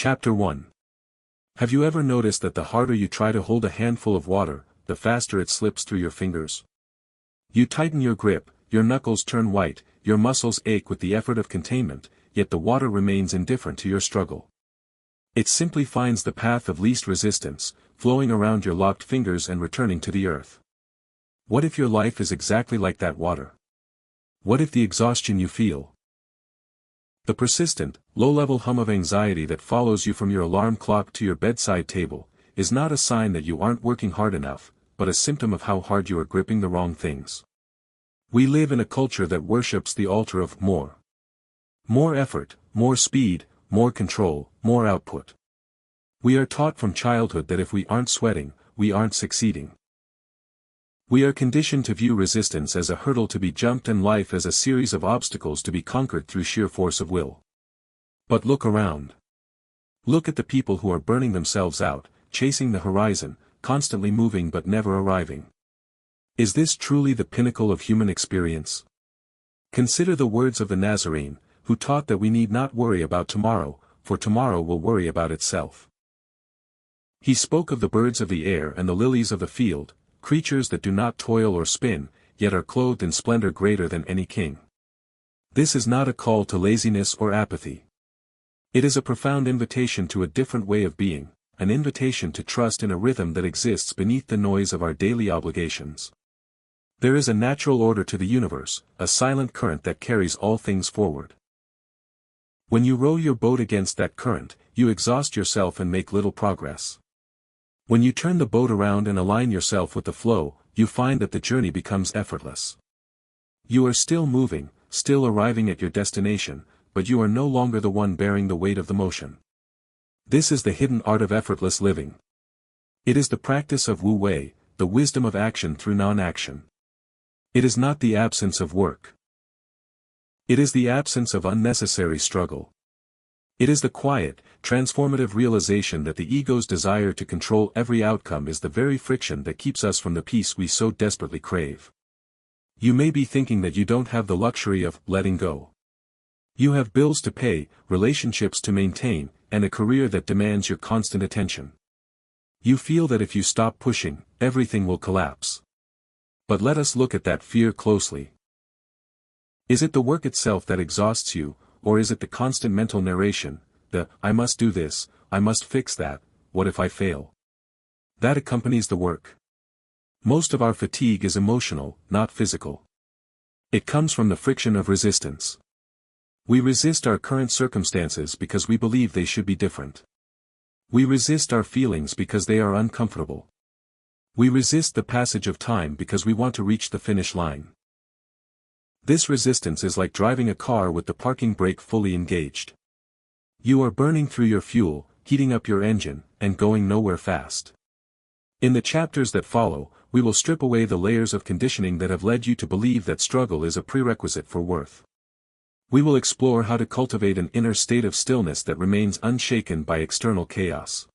Chapter 1. Have you ever noticed that the harder you try to hold a handful of water, the faster it slips through your fingers? You tighten your grip, your knuckles turn white, your muscles ache with the effort of containment, yet the water remains indifferent to your struggle. It simply finds the path of least resistance, flowing around your locked fingers and returning to the earth. What if your life is exactly like that water? What if the exhaustion you feel, the persistent, low-level hum of anxiety that follows you from your alarm clock to your bedside table, is not a sign that you aren't working hard enough, but a symptom of how hard you are gripping the wrong things? We live in a culture that worships the altar of more. More effort, more speed, more control, more output. We are taught from childhood that if we aren't sweating, we aren't succeeding. We are conditioned to view resistance as a hurdle to be jumped and life as a series of obstacles to be conquered through sheer force of will. But look around. Look at the people who are burning themselves out, chasing the horizon, constantly moving but never arriving. Is this truly the pinnacle of human experience? Consider the words of the Nazarene, who taught that we need not worry about tomorrow, for tomorrow will worry about itself. He spoke of the birds of the air and the lilies of the field, creatures that do not toil or spin, yet are clothed in splendor greater than any king. This is not a call to laziness or apathy. It is a profound invitation to a different way of being, an invitation to trust in a rhythm that exists beneath the noise of our daily obligations. There is a natural order to the universe, a silent current that carries all things forward. When you row your boat against that current, you exhaust yourself and make little progress. When you turn the boat around and align yourself with the flow, you find that the journey becomes effortless. You are still moving, still arriving at your destination, but you are no longer the one bearing the weight of the motion. This is the hidden art of effortless living. It is the practice of Wu Wei, the wisdom of action through non-action. It is not the absence of work. It is the absence of unnecessary struggle. It is the quiet, transformative realization that the ego's desire to control every outcome is the very friction that keeps us from the peace we so desperately crave. You may be thinking that you don't have the luxury of letting go. You have bills to pay, relationships to maintain, and a career that demands your constant attention. You feel that if you stop pushing, everything will collapse. But let us look at that fear closely. Is it the work itself that exhausts you, or is it the constant mental narration, the "I must do this, I must fix that, what if I fail?" that accompanies the work? Most of our fatigue is emotional, not physical. It comes from the friction of resistance. We resist our current circumstances because we believe they should be different. We resist our feelings because they are uncomfortable. We resist the passage of time because we want to reach the finish line. This resistance is like driving a car with the parking brake fully engaged. You are burning through your fuel, heating up your engine, and going nowhere fast. In the chapters that follow, we will strip away the layers of conditioning that have led you to believe that struggle is a prerequisite for worth. We will explore how to cultivate an inner state of stillness that remains unshaken by external chaos.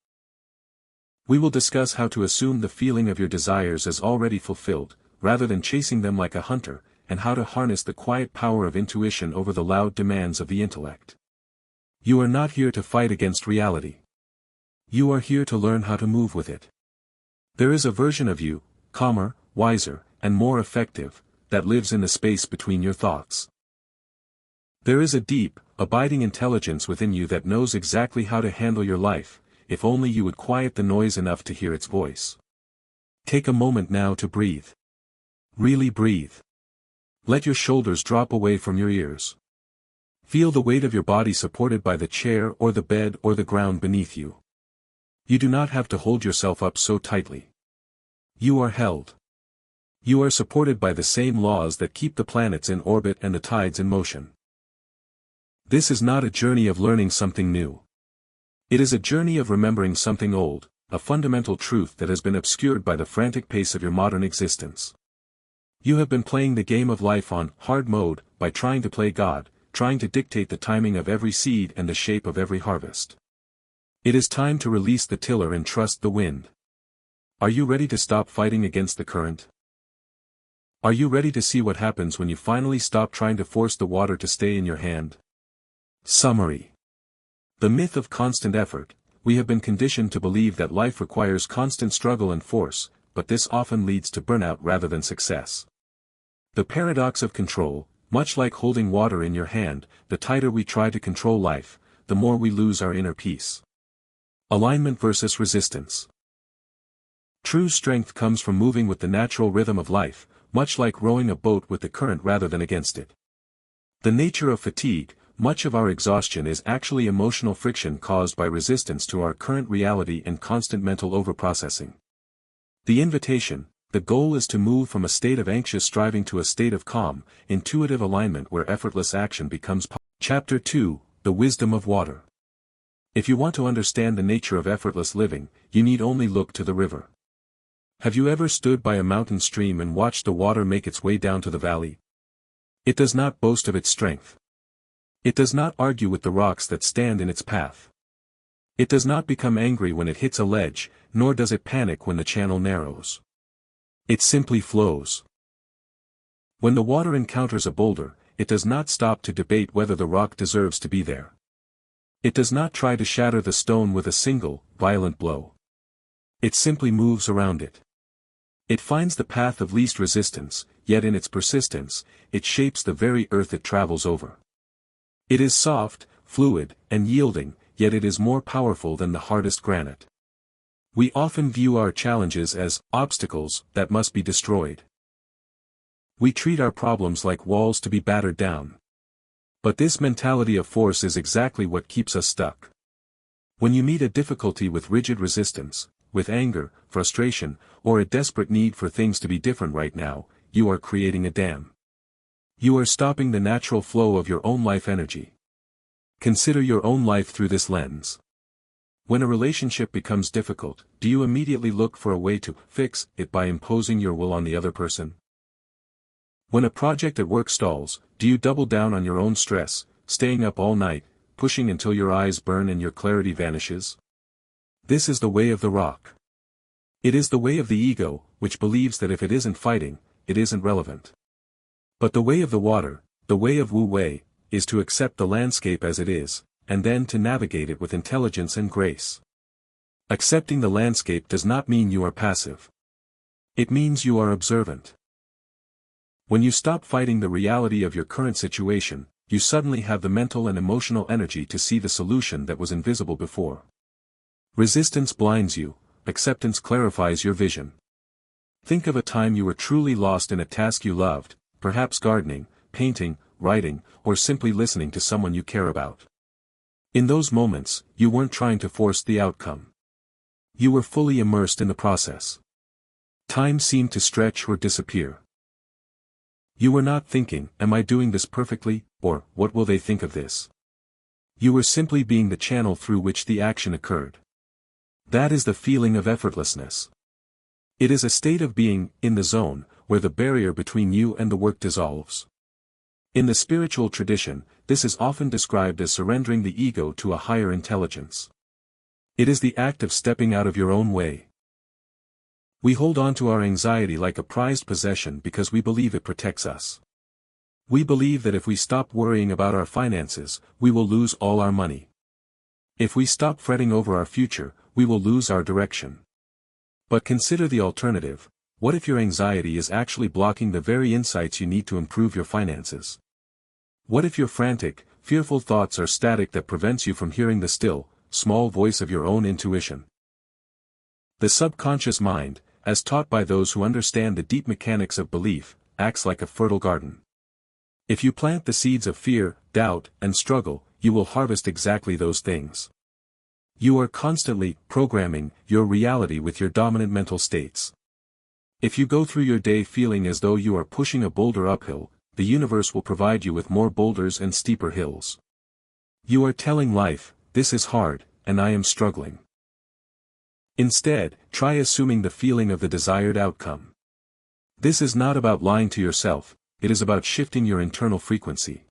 We will discuss how to assume the feeling of your desires as already fulfilled, rather than chasing them like a hunter, and how to harness the quiet power of intuition over the loud demands of the intellect. You are not here to fight against reality. You are here to learn how to move with it. There is a version of you, calmer, wiser, and more effective, that lives in the space between your thoughts. There is a deep, abiding intelligence within you that knows exactly how to handle your life, if only you would quiet the noise enough to hear its voice. Take a moment now to breathe. Really breathe. Let your shoulders drop away from your ears. Feel the weight of your body supported by the chair or the bed or the ground beneath you. You do not have to hold yourself up so tightly. You are held. You are supported by the same laws that keep the planets in orbit and the tides in motion. This is not a journey of learning something new. It is a journey of remembering something old, a fundamental truth that has been obscured by the frantic pace of your modern existence. You have been playing the game of life on hard mode, by trying to play God, trying to dictate the timing of every seed and the shape of every harvest. It is time to release the tiller and trust the wind. Are you ready to stop fighting against the current? Are you ready to see what happens when you finally stop trying to force the water to stay in your hand? Summary. The myth of constant effort. We have been conditioned to believe that life requires constant struggle and force, but this often leads to burnout rather than success. The paradox of control. Much like holding water in your hand, the tighter we try to control life, the more we lose our inner peace. Alignment versus resistance. True strength comes from moving with the natural rhythm of life, much like rowing a boat with the current rather than against it. The nature of fatigue. Much of our exhaustion is actually emotional friction caused by resistance to our current reality and constant mental overprocessing. The invitation. The goal is to move from a state of anxious striving to a state of calm, intuitive alignment where effortless action becomes possible. Chapter 2, The Wisdom of Water. If you want to understand the nature of effortless living, you need only look to the river. Have you ever stood by a mountain stream and watched the water make its way down to the valley? It does not boast of its strength. It does not argue with the rocks that stand in its path. It does not become angry when it hits a ledge, nor does it panic when the channel narrows. It simply flows. When the water encounters a boulder, it does not stop to debate whether the rock deserves to be there. It does not try to shatter the stone with a single, violent blow. It simply moves around it. It finds the path of least resistance, yet in its persistence, it shapes the very earth it travels over. It is soft, fluid, and yielding, yet it is more powerful than the hardest granite. We often view our challenges as obstacles that must be destroyed. We treat our problems like walls to be battered down. But this mentality of force is exactly what keeps us stuck. When you meet a difficulty with rigid resistance, with anger, frustration, or a desperate need for things to be different right now, you are creating a dam. You are stopping the natural flow of your own life energy. Consider your own life through this lens. When a relationship becomes difficult, do you immediately look for a way to fix it by imposing your will on the other person? When a project at work stalls, do you double down on your own stress, staying up all night, pushing until your eyes burn and your clarity vanishes? This is the way of the rock. It is the way of the ego, which believes that if it isn't fighting, it isn't relevant. But the way of the water, the way of Wu Wei, is to accept the landscape as it is, and then to navigate it with intelligence and grace. Accepting the landscape does not mean you are passive. It means you are observant. When you stop fighting the reality of your current situation, you suddenly have the mental and emotional energy to see the solution that was invisible before. Resistance blinds you, acceptance clarifies your vision. Think of a time you were truly lost in a task you loved, perhaps gardening, painting, writing, or simply listening to someone you care about. In those moments, you weren't trying to force the outcome. You were fully immersed in the process. Time seemed to stretch or disappear. You were not thinking, "Am I doing this perfectly?" or "What will they think of this?" You were simply being the channel through which the action occurred. That is the feeling of effortlessness. It is a state of being in the zone, where the barrier between you and the work dissolves. In the spiritual tradition, this is often described as surrendering the ego to a higher intelligence. It is the act of stepping out of your own way. We hold on to our anxiety like a prized possession because we believe it protects us. We believe that if we stop worrying about our finances, we will lose all our money. If we stop fretting over our future, we will lose our direction. But consider the alternative. What if your anxiety is actually blocking the very insights you need to improve your finances? What if your frantic, fearful thoughts are static that prevents you from hearing the still, small voice of your own intuition? The subconscious mind, as taught by those who understand the deep mechanics of belief, acts like a fertile garden. If you plant the seeds of fear, doubt, and struggle, you will harvest exactly those things. You are constantly programming your reality with your dominant mental states. If you go through your day feeling as though you are pushing a boulder uphill, the universe will provide you with more boulders and steeper hills. You are telling life, "This is hard, and I am struggling." Instead, try assuming the feeling of the desired outcome. This is not about lying to yourself, it is about shifting your internal frequency.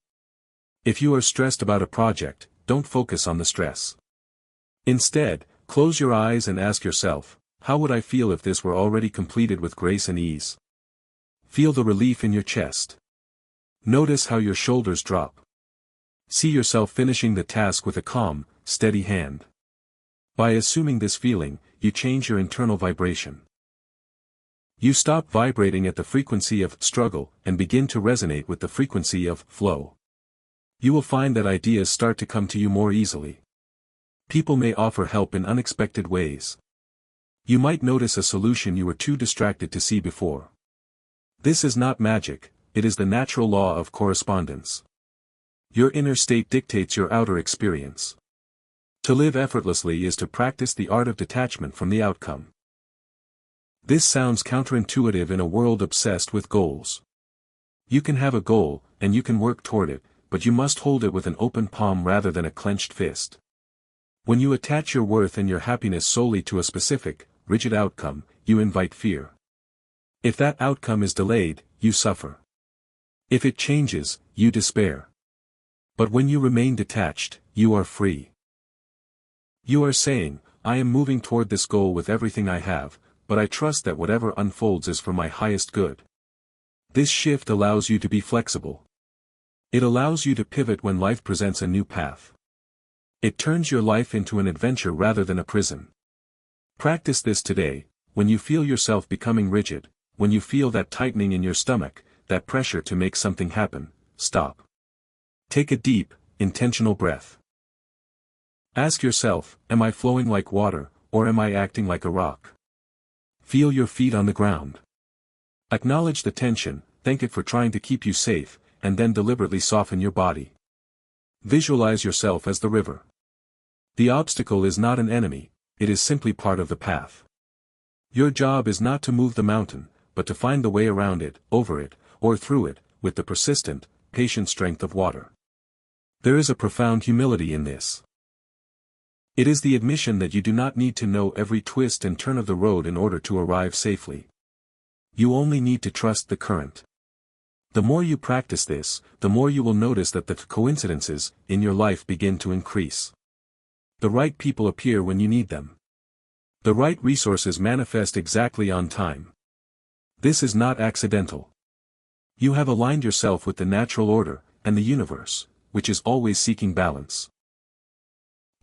If you are stressed about a project, don't focus on the stress. Instead, close your eyes and ask yourself, "How would I feel if this were already completed with grace and ease?" Feel the relief in your chest. Notice how your shoulders drop. See yourself finishing the task with a calm, steady hand. By assuming this feeling, you change your internal vibration. You stop vibrating at the frequency of struggle and begin to resonate with the frequency of flow. You will find that ideas start to come to you more easily. People may offer help in unexpected ways. You might notice a solution you were too distracted to see before. This is not magic, it is the natural law of correspondence. Your inner state dictates your outer experience. To live effortlessly is to practice the art of detachment from the outcome. This sounds counterintuitive in a world obsessed with goals. You can have a goal, and you can work toward it, but you must hold it with an open palm rather than a clenched fist. When you attach your worth and your happiness solely to a specific, rigid outcome, you invite fear. If that outcome is delayed, you suffer. If it changes, you despair. But when you remain detached, you are free. You are saying, I am moving toward this goal with everything I have, but I trust that whatever unfolds is for my highest good. This shift allows you to be flexible. It allows you to pivot when life presents a new path. It turns your life into an adventure rather than a prison. Practice this today, when you feel yourself becoming rigid, when you feel that tightening in your stomach, that pressure to make something happen, stop. Take a deep, intentional breath. Ask yourself, am I flowing like water, or am I acting like a rock? Feel your feet on the ground. Acknowledge the tension, thank it for trying to keep you safe, and then deliberately soften your body. Visualize yourself as the river. The obstacle is not an enemy, it is simply part of the path. Your job is not to move the mountain, but to find the way around it, over it, or through it, with the persistent, patient strength of water. There is a profound humility in this. It is the admission that you do not need to know every twist and turn of the road in order to arrive safely. You only need to trust the current. The more you practice this, the more you will notice that the coincidences in your life begin to increase. The right people appear when you need them. The right resources manifest exactly on time. This is not accidental. You have aligned yourself with the natural order, and the universe, which is always seeking balance,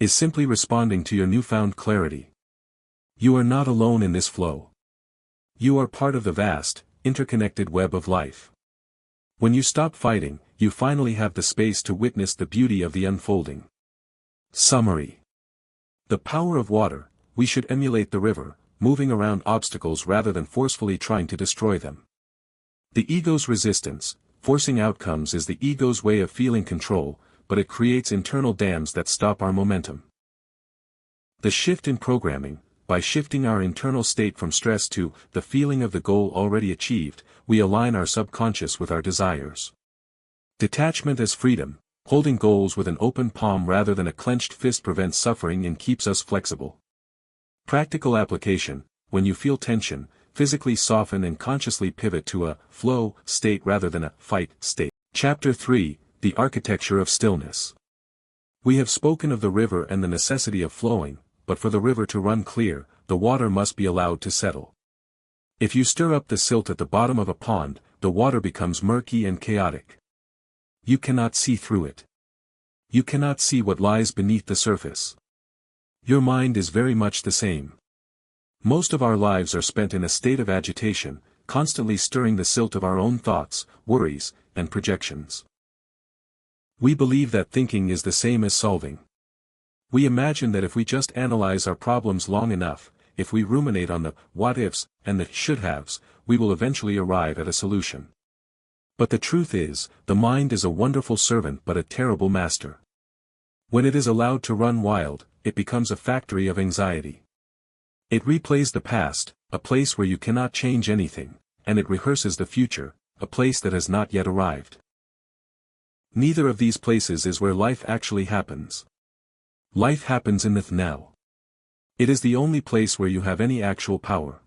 is simply responding to your newfound clarity. You are not alone in this flow. You are part of the vast, interconnected web of life. When you stop fighting, you finally have the space to witness the beauty of the unfolding. Summary. The power of water, we should emulate the river, moving around obstacles rather than forcefully trying to destroy them. The ego's resistance, forcing outcomes, is the ego's way of feeling control, but it creates internal dams that stop our momentum. The shift in programming, by shifting our internal state from stress to the feeling of the goal already achieved, we align our subconscious with our desires. Detachment as freedom, holding goals with an open palm rather than a clenched fist, prevents suffering and keeps us flexible. Practical application: when you feel tension, physically soften and consciously pivot to a flow state rather than a fight state. Chapter 3: The Architecture of Stillness. We have spoken of the river and the necessity of flowing, but for the river to run clear, the water must be allowed to settle. If you stir up the silt at the bottom of a pond, the water becomes murky and chaotic. You cannot see through it. You cannot see what lies beneath the surface. Your mind is very much the same. Most of our lives are spent in a state of agitation, constantly stirring the silt of our own thoughts, worries, and projections. We believe that thinking is the same as solving. We imagine that if we just analyze our problems long enough, if we ruminate on the what-ifs and the should-haves, we will eventually arrive at a solution. But the truth is, the mind is a wonderful servant but a terrible master. When it is allowed to run wild, it becomes a factory of anxiety. It replays the past, a place where you cannot change anything, and it rehearses the future, a place that has not yet arrived. Neither of these places is where life actually happens. Life happens in the now. It is the only place where you have any actual power.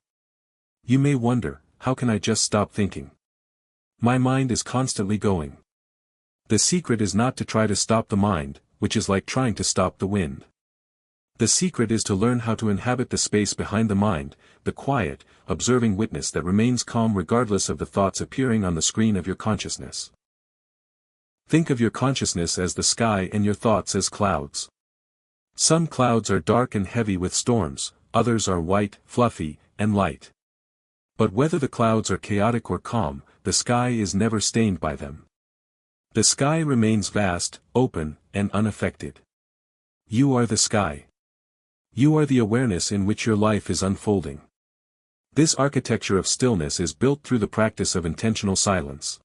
You may wonder, how can I just stop thinking? My mind is constantly going. The secret is not to try to stop the mind, which is like trying to stop the wind. The secret is to learn how to inhabit the space behind the mind, the quiet, observing witness that remains calm regardless of the thoughts appearing on the screen of your consciousness. Think of your consciousness as the sky and your thoughts as clouds. Some clouds are dark and heavy with storms, others are white, fluffy, and light. But whether the clouds are chaotic or calm, the sky is never stained by them. The sky remains vast, open, and unaffected. You are the sky. You are the awareness in which your life is unfolding. This architecture of stillness is built through the practice of intentional silence.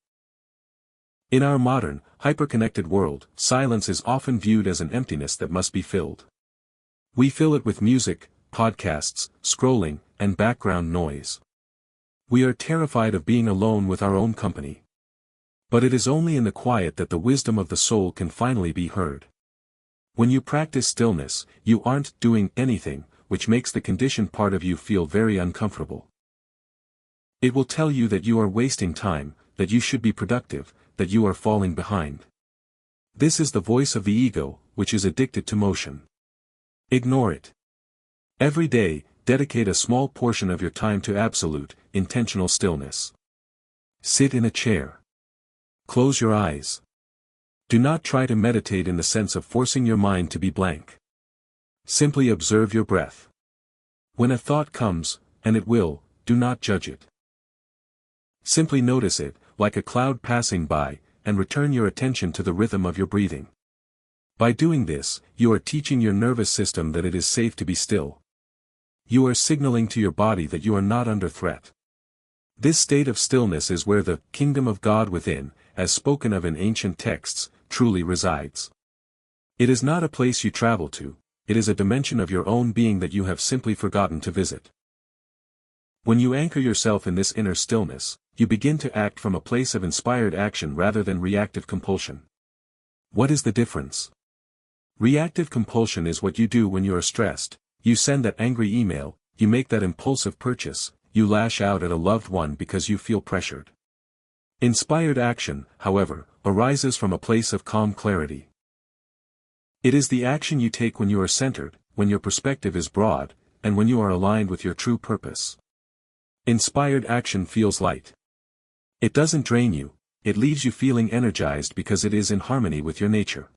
In our modern, hyper-connected world, silence is often viewed as an emptiness that must be filled. We fill it with music, podcasts, scrolling, and background noise. We are terrified of being alone with our own company. But it is only in the quiet that the wisdom of the soul can finally be heard. When you practice stillness, you aren't doing anything, which makes the conditioned part of you feel very uncomfortable. It will tell you that you are wasting time, that you should be productive, that you are falling behind. This is the voice of the ego, which is addicted to motion. Ignore it. Every day, dedicate a small portion of your time to absolute, intentional stillness. Sit in a chair. Close your eyes. Do not try to meditate in the sense of forcing your mind to be blank. Simply observe your breath. When a thought comes, and it will, do not judge it. Simply notice it, like a cloud passing by, and return your attention to the rhythm of your breathing. By doing this, you are teaching your nervous system that it is safe to be still. You are signaling to your body that you are not under threat. This state of stillness is where the kingdom of God within, as spoken of in ancient texts, truly resides. It is not a place you travel to, it is a dimension of your own being that you have simply forgotten to visit. When you anchor yourself in this inner stillness, you begin to act from a place of inspired action rather than reactive compulsion. What is the difference? Reactive compulsion is what you do when you are stressed. You send that angry email, you make that impulsive purchase, you lash out at a loved one because you feel pressured. Inspired action, however, arises from a place of calm clarity. It is the action you take when you are centered, when your perspective is broad, and when you are aligned with your true purpose. Inspired action feels light. It doesn't drain you, it leaves you feeling energized because it is in harmony with your nature.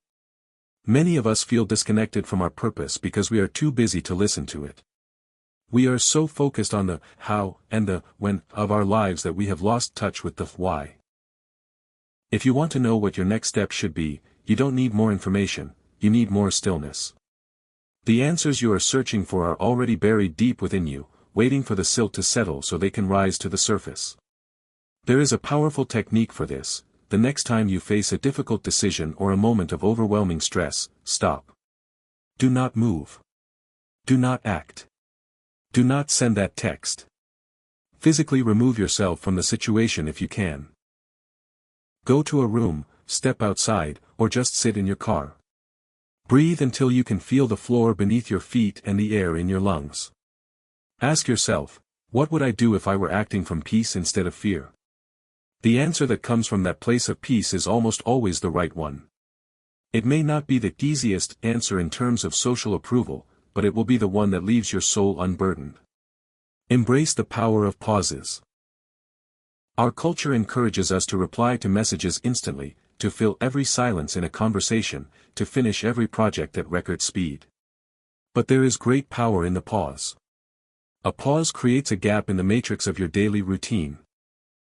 Many of us feel disconnected from our purpose because we are too busy to listen to it. We are so focused on the how and the when of our lives that we have lost touch with the why. If you want to know what your next step should be, you don't need more information, you need more stillness. The answers you are searching for are already buried deep within you, waiting for the silt to settle so they can rise to the surface. There is a powerful technique for this. The next time you face a difficult decision or a moment of overwhelming stress, stop. Do not move. Do not act. Do not send that text. Physically remove yourself from the situation if you can. Go to a room, step outside, or just sit in your car. Breathe until you can feel the floor beneath your feet and the air in your lungs. Ask yourself, what would I do if I were acting from peace instead of fear? The answer that comes from that place of peace is almost always the right one. It may not be the easiest answer in terms of social approval, but it will be the one that leaves your soul unburdened. Embrace the power of pauses. Our culture encourages us to reply to messages instantly, to fill every silence in a conversation, to finish every project at record speed. But there is great power in the pause. A pause creates a gap in the matrix of your daily routine.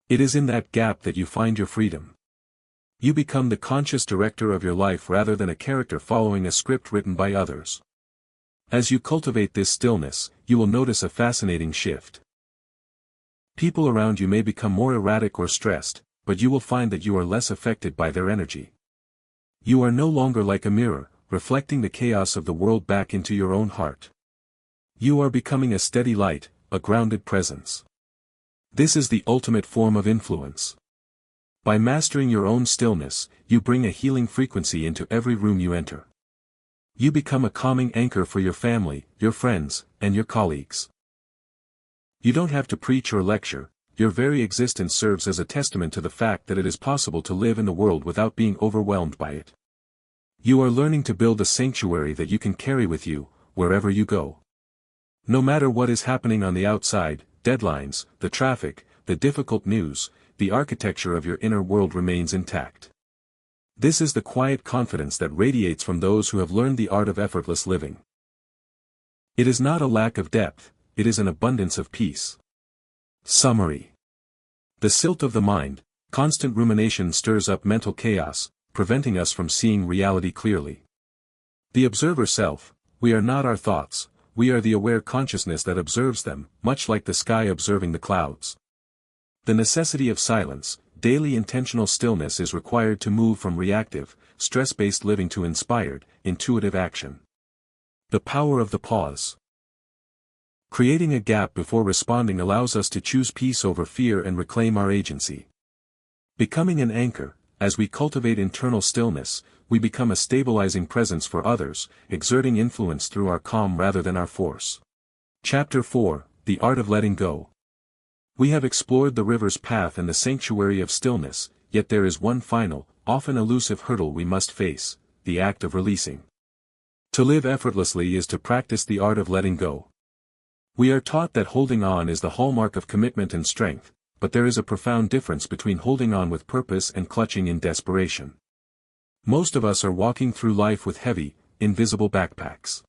It is in that gap that you find your freedom. You become the conscious director of your life rather than a character following a script written by others. As you cultivate this stillness, you will notice a fascinating shift. People around you may become more erratic or stressed, but you will find that you are less affected by their energy. You are no longer like a mirror, reflecting the chaos of the world back into your own heart. You are becoming a steady light, a grounded presence. This is the ultimate form of influence. By mastering your own stillness, you bring a healing frequency into every room you enter. You become a calming anchor for your family, your friends, and your colleagues. You don't have to preach or lecture, your very existence serves as a testament to the fact that it is possible to live in the world without being overwhelmed by it. You are learning to build a sanctuary that you can carry with you, wherever you go. No matter what is happening on the outside, deadlines, the traffic, the difficult news, the architecture of your inner world remains intact. This is the quiet confidence that radiates from those who have learned the art of effortless living. It is not a lack of depth, it is an abundance of peace. Summary. The silt of the mind, constant rumination stirs up mental chaos, preventing us from seeing reality clearly. The observer self, we are not our thoughts, we are the aware consciousness that observes them, much like the sky observing the clouds. The necessity of silence, daily intentional stillness is required to move from reactive, stress-based living to inspired, intuitive action. The power of the pause. Creating a gap before responding allows us to choose peace over fear and reclaim our agency. Becoming an anchor, as we cultivate internal stillness, we become a stabilizing presence for others, exerting influence through our calm rather than our force. Chapter 4, The Art of Letting Go. We have explored the river's path and the sanctuary of stillness, yet there is one final, often elusive hurdle we must face, the act of releasing. To live effortlessly is to practice the art of letting go. We are taught that holding on is the hallmark of commitment and strength, but there is a profound difference between holding on with purpose and clutching in desperation. Most of us are walking through life with heavy, invisible backpacks.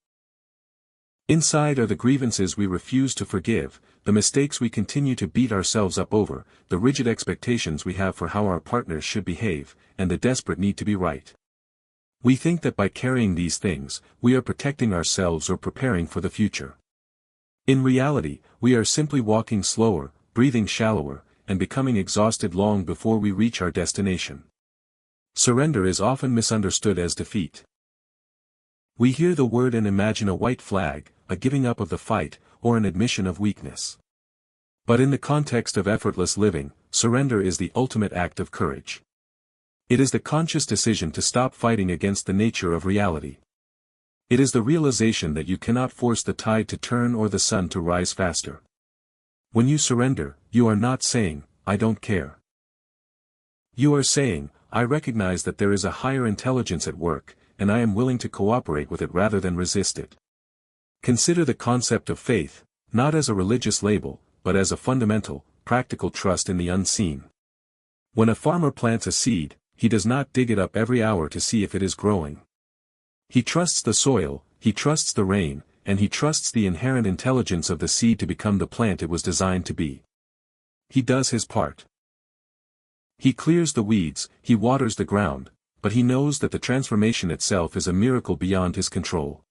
Inside are the grievances we refuse to forgive, the mistakes we continue to beat ourselves up over, the rigid expectations we have for how our partners should behave, and the desperate need to be right. We think that by carrying these things, we are protecting ourselves or preparing for the future. In reality, we are simply walking slower, breathing shallower, and becoming exhausted long before we reach our destination. Surrender is often misunderstood as defeat. We hear the word and imagine a white flag, a giving up of the fight, or an admission of weakness. But in the context of effortless living, surrender is the ultimate act of courage. It is the conscious decision to stop fighting against the nature of reality. It is the realization that you cannot force the tide to turn or the sun to rise faster. When you surrender, you are not saying, "I don't care." You are saying, "I recognize that there is a higher intelligence at work, and I am willing to cooperate with it rather than resist it." Consider the concept of faith, not as a religious label, but as a fundamental, practical trust in the unseen. When a farmer plants a seed, he does not dig it up every hour to see if it is growing. He trusts the soil, he trusts the rain, and he trusts the inherent intelligence of the seed to become the plant it was designed to be. He does his part. He clears the weeds, he waters the ground, but he knows that the transformation itself is a miracle beyond his control.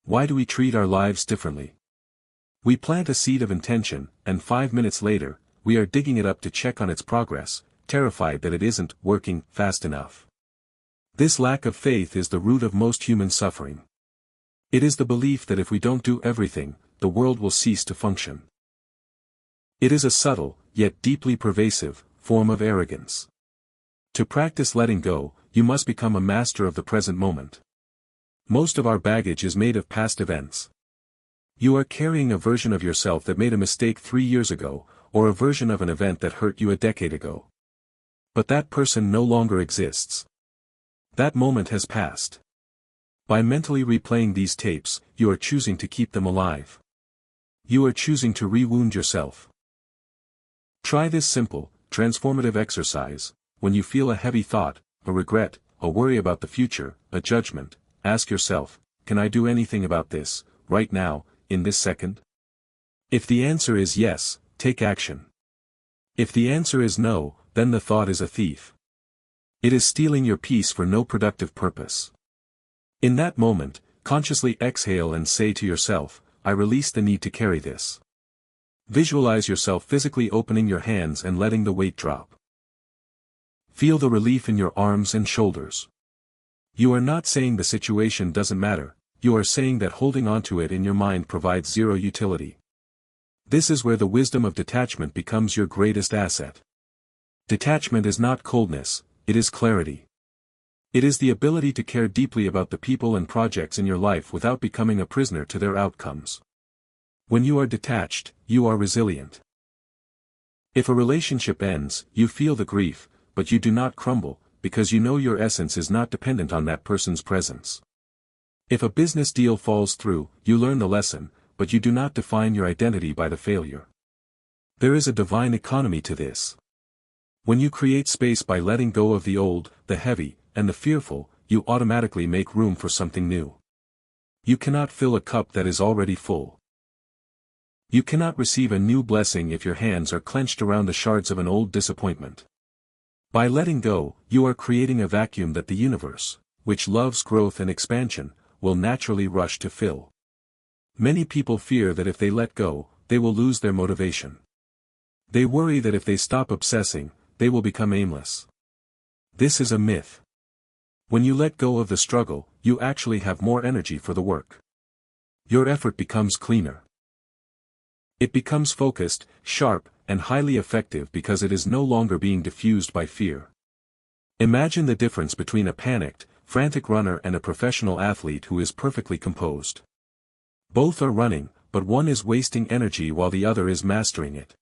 Why do we treat our lives differently? We plant a seed of intention, and 5 minutes later, we are digging it up to check on its progress, terrified that it isn't working fast enough. This lack of faith is the root of most human suffering. It is the belief that if we don't do everything, the world will cease to function. It is a subtle, yet deeply pervasive, form of arrogance. To practice letting go, you must become a master of the present moment. Most of our baggage is made of past events. You are carrying a version of yourself that made a mistake 3 years ago, or a version of an event that hurt you a decade ago. But that person no longer exists. That moment has passed. By mentally replaying these tapes, you are choosing to keep them alive. You are choosing to re-wound yourself. Try this simple, transformative exercise. When you feel a heavy thought, a regret, a worry about the future, a judgment, ask yourself, can I do anything about this, right now, in this second? If the answer is yes, take action. If the answer is no, then the thought is a thief. It is stealing your peace for no productive purpose. In that moment, consciously exhale and say to yourself, I release the need to carry this. Visualize yourself physically opening your hands and letting the weight drop. Feel the relief in your arms and shoulders. You are not saying the situation doesn't matter, you are saying that holding onto it in your mind provides zero utility. This is where the wisdom of detachment becomes your greatest asset. Detachment is not coldness, it is clarity. It is the ability to care deeply about the people and projects in your life without becoming a prisoner to their outcomes. When you are detached, you are resilient. If a relationship ends, you feel the grief, but you do not crumble, because you know your essence is not dependent on that person's presence. If a business deal falls through, you learn the lesson, but you do not define your identity by the failure. There is a divine economy to this. When you create space by letting go of the old, the heavy, and the fearful, you automatically make room for something new. You cannot fill a cup that is already full. You cannot receive a new blessing if your hands are clenched around the shards of an old disappointment. By letting go, you are creating a vacuum that the universe, which loves growth and expansion, will naturally rush to fill. Many people fear that if they let go, they will lose their motivation. They worry that if they stop obsessing, they will become aimless. This is a myth. When you let go of the struggle, you actually have more energy for the work. Your effort becomes cleaner. It becomes focused, sharp, and highly effective because it is no longer being diffused by fear. Imagine the difference between a panicked, frantic runner and a professional athlete who is perfectly composed. Both are running, but one is wasting energy while the other is mastering it.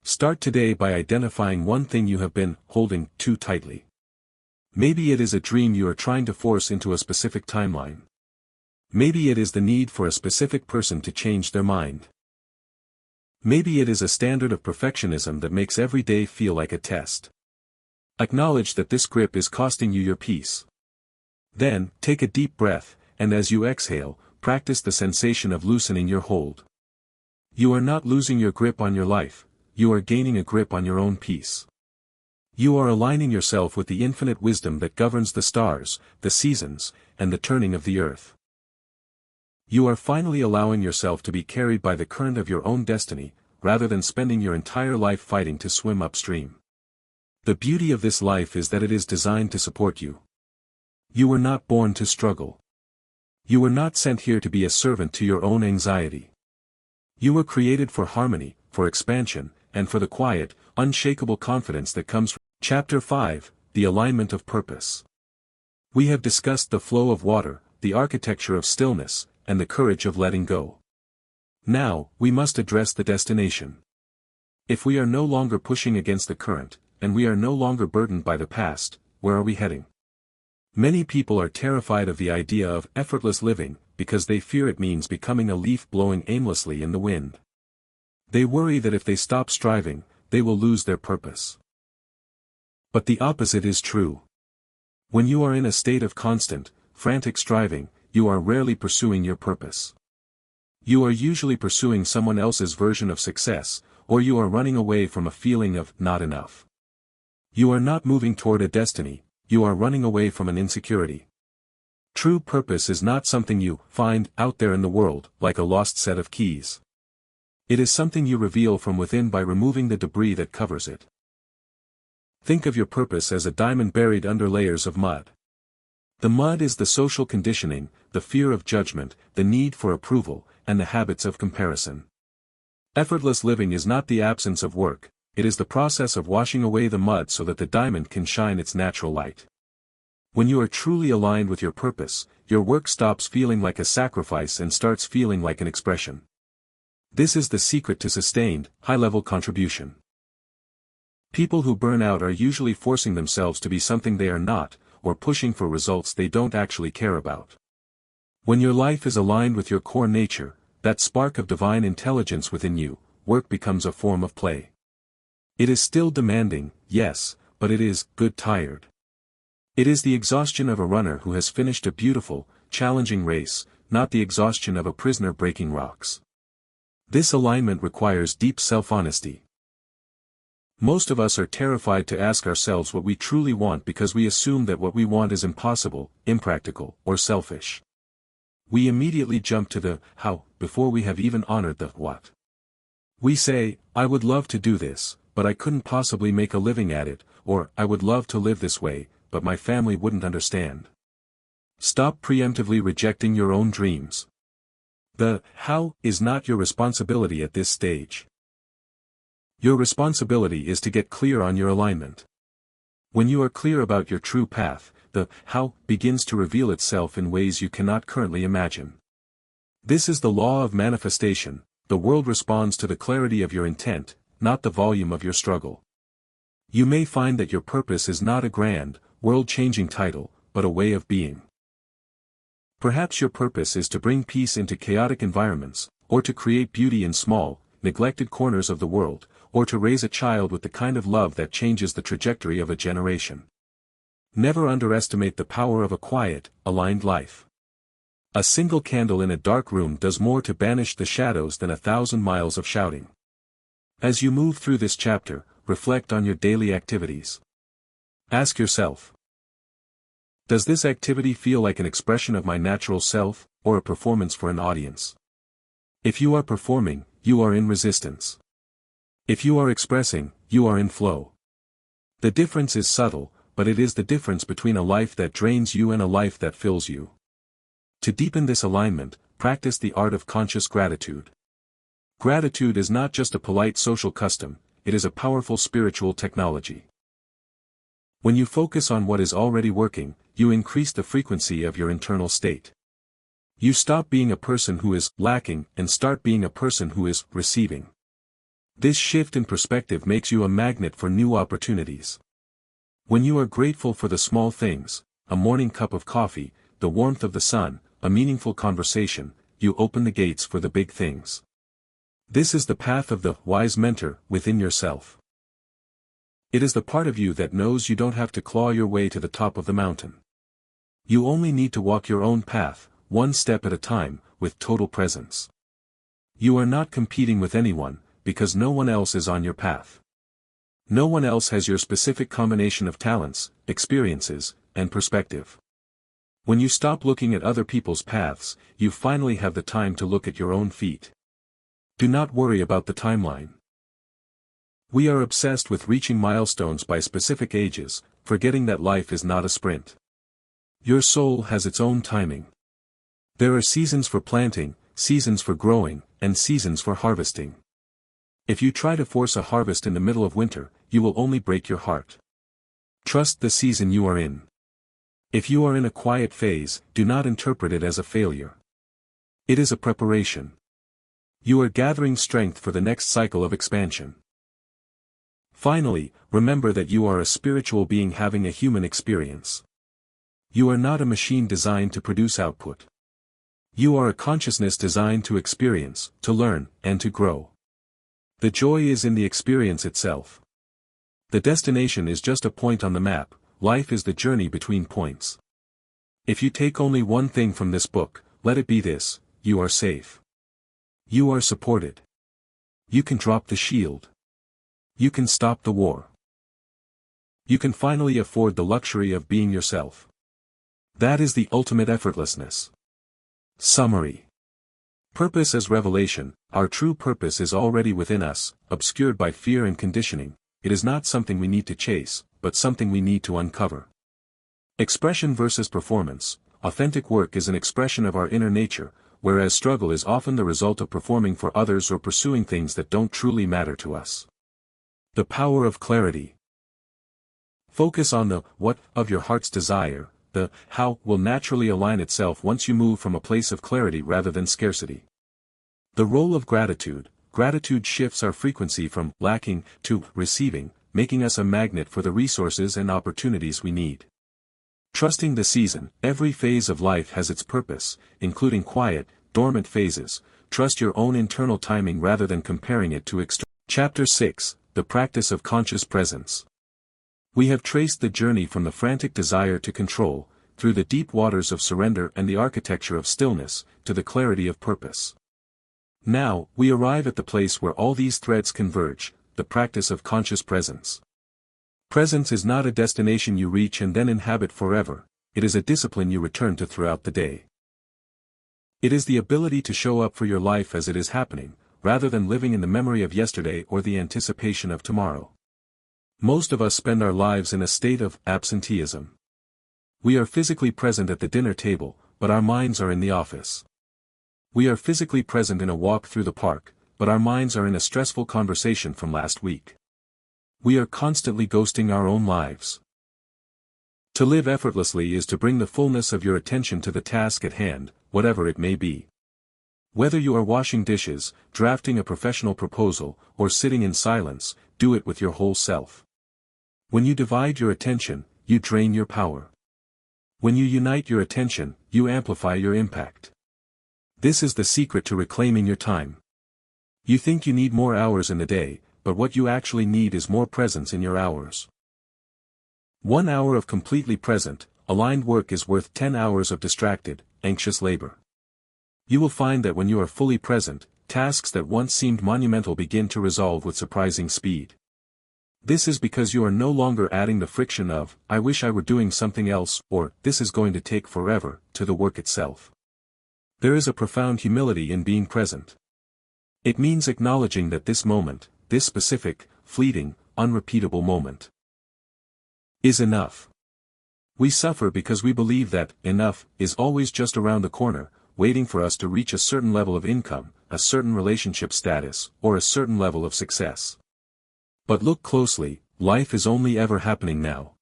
Start today by identifying one thing you have been holding too tightly. Maybe it is a dream you are trying to force into a specific timeline. Maybe it is the need for a specific person to change their mind. Maybe it is a standard of perfectionism that makes every day feel like a test. Acknowledge that this grip is costing you your peace. Then, take a deep breath, and as you exhale, practice the sensation of loosening your hold. You are not losing your grip on your life, you are gaining a grip on your own peace. You are aligning yourself with the infinite wisdom that governs the stars, the seasons, and the turning of the earth. You are finally allowing yourself to be carried by the current of your own destiny, rather than spending your entire life fighting to swim upstream. The beauty of this life is that it is designed to support you. You were not born to struggle. You were not sent here to be a servant to your own anxiety. You were created for harmony, for expansion, and for the quiet, unshakable confidence that comes from Chapter 5, The Alignment of Purpose. We have discussed the flow of water, the architecture of stillness, and the courage of letting go. Now, we must address the destination. If we are no longer pushing against the current, and we are no longer burdened by the past, where are we heading? Many people are terrified of the idea of effortless living, because they fear it means becoming a leaf blowing aimlessly in the wind. They worry that if they stop striving, they will lose their purpose. But the opposite is true. When you are in a state of constant, frantic striving, you are rarely pursuing your purpose. You are usually pursuing someone else's version of success, or you are running away from a feeling of not enough. You are not moving toward a destiny, you are running away from an insecurity. True purpose is not something you find out there in the world, like a lost set of keys. It is something you reveal from within by removing the debris that covers it. Think of your purpose as a diamond buried under layers of mud. The mud is the social conditioning, the fear of judgment, the need for approval, and the habits of comparison. Effortless living is not the absence of work, it is the process of washing away the mud so that the diamond can shine its natural light. When you are truly aligned with your purpose, your work stops feeling like a sacrifice and starts feeling like an expression. This is the secret to sustained, high-level contribution. People who burn out are usually forcing themselves to be something they are not, or pushing for results they don't actually care about. When your life is aligned with your core nature, that spark of divine intelligence within you, work becomes a form of play. It is still demanding, yes, but it is good tired. It is the exhaustion of a runner who has finished a beautiful, challenging race, not the exhaustion of a prisoner breaking rocks. This alignment requires deep self-honesty. Most of us are terrified to ask ourselves what we truly want because we assume that what we want is impossible, impractical, or selfish. We immediately jump to the how before we have even honored the what. We say, I would love to do this, but I couldn't possibly make a living at it, or I would love to live this way, but my family wouldn't understand. Stop preemptively rejecting your own dreams. The how is not your responsibility at this stage. Your responsibility is to get clear on your alignment. When you are clear about your true path, the how begins to reveal itself in ways you cannot currently imagine. This is the law of manifestation. The world responds to the clarity of your intent, not the volume of your struggle. You may find that your purpose is not a grand, world-changing title, but a way of being. Perhaps your purpose is to bring peace into chaotic environments, or to create beauty in small, neglected corners of the world, or to raise a child with the kind of love that changes the trajectory of a generation. Never underestimate the power of a quiet, aligned life. A single candle in a dark room does more to banish the shadows than 1,000 miles of shouting. As you move through this chapter, reflect on your daily activities. Ask yourself, does this activity feel like an expression of my natural self, or a performance for an audience? If you are performing, you are in resistance. If you are expressing, you are in flow. The difference is subtle, but it is the difference between a life that drains you and a life that fills you. To deepen this alignment, practice the art of conscious gratitude. Gratitude is not just a polite social custom, it is a powerful spiritual technology. When you focus on what is already working, you increase the frequency of your internal state. You stop being a person who is lacking and start being a person who is receiving. This shift in perspective makes you a magnet for new opportunities. When you are grateful for the small things, a morning cup of coffee, the warmth of the sun, a meaningful conversation, you open the gates for the big things. This is the path of the wise mentor within yourself. It is the part of you that knows you don't have to claw your way to the top of the mountain. You only need to walk your own path, one step at a time, with total presence. You are not competing with anyone, because no one else is on your path. No one else has your specific combination of talents, experiences, and perspective. When you stop looking at other people's paths, you finally have the time to look at your own feet. Do not worry about the timeline. We are obsessed with reaching milestones by specific ages, forgetting that life is not a sprint. Your soul has its own timing. There are seasons for planting, seasons for growing, and seasons for harvesting. If you try to force a harvest in the middle of winter, you will only break your heart. Trust the season you are in. If you are in a quiet phase, do not interpret it as a failure. It is a preparation. You are gathering strength for the next cycle of expansion. Finally, remember that you are a spiritual being having a human experience. You are not a machine designed to produce output. You are a consciousness designed to experience, to learn, and to grow. The joy is in the experience itself. The destination is just a point on the map, life is the journey between points. If you take only one thing from this book, let it be this: you are safe. You are supported. You can drop the shield. You can stop the war. You can finally afford the luxury of being yourself. That is the ultimate effortlessness. Summary. Purpose as revelation. Our true purpose is already within us, obscured by fear and conditioning. It is not something we need to chase, but something we need to uncover. Expression versus performance. Authentic work is an expression of our inner nature, whereas struggle is often the result of performing for others or pursuing things that don't truly matter to us. The power of clarity. Focus on the what of your heart's desire. The how will naturally align itself once you move from a place of clarity rather than scarcity. The role of gratitude. Gratitude shifts our frequency from lacking to receiving, making us a magnet for the resources and opportunities we need. Trusting the season. Every phase of life has its purpose, including quiet, dormant phases. Trust your own internal timing rather than comparing it to external. Chapter 6, The Practice of Conscious Presence. We have traced the journey from the frantic desire to control, through the deep waters of surrender and the architecture of stillness, to the clarity of purpose. Now, we arrive at the place where all these threads converge, the practice of conscious presence. Presence is not a destination you reach and then inhabit forever, it is a discipline you return to throughout the day. It is the ability to show up for your life as it is happening, rather than living in the memory of yesterday or the anticipation of tomorrow. Most of us spend our lives in a state of absenteeism. We are physically present at the dinner table, but our minds are in the office. We are physically present in a walk through the park, but our minds are in a stressful conversation from last week. We are constantly ghosting our own lives. To live effortlessly is to bring the fullness of your attention to the task at hand, whatever it may be. Whether you are washing dishes, drafting a professional proposal, or sitting in silence, do it with your whole self. When you divide your attention, you drain your power. When you unite your attention, you amplify your impact. This is the secret to reclaiming your time. You think you need more hours in the day, but what you actually need is more presence in your hours. 1 hour of completely present, aligned work is worth 10 hours of distracted, anxious labor. You will find that when you are fully present, tasks that once seemed monumental begin to resolve with surprising speed. This is because you are no longer adding the friction of, "I wish I were doing something else," or "this is going to take forever," to the work itself. There is a profound humility in being present. It means acknowledging that this moment, this specific, fleeting, unrepeatable moment, is enough. We suffer because we believe that enough is always just around the corner, waiting for us to reach a certain level of income, a certain relationship status, or a certain level of success. But look closely, life is only ever happening now.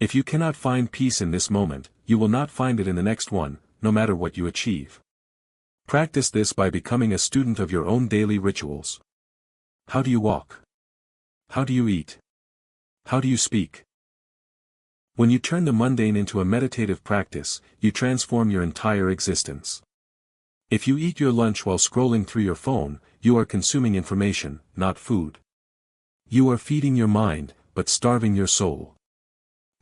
If you cannot find peace in this moment, you will not find it in the next one, no matter what you achieve. Practice this by becoming a student of your own daily rituals. How do you walk? How do you eat? How do you speak? When you turn the mundane into a meditative practice, you transform your entire existence. If you eat your lunch while scrolling through your phone, you are consuming information, not food. You are feeding your mind, but starving your soul.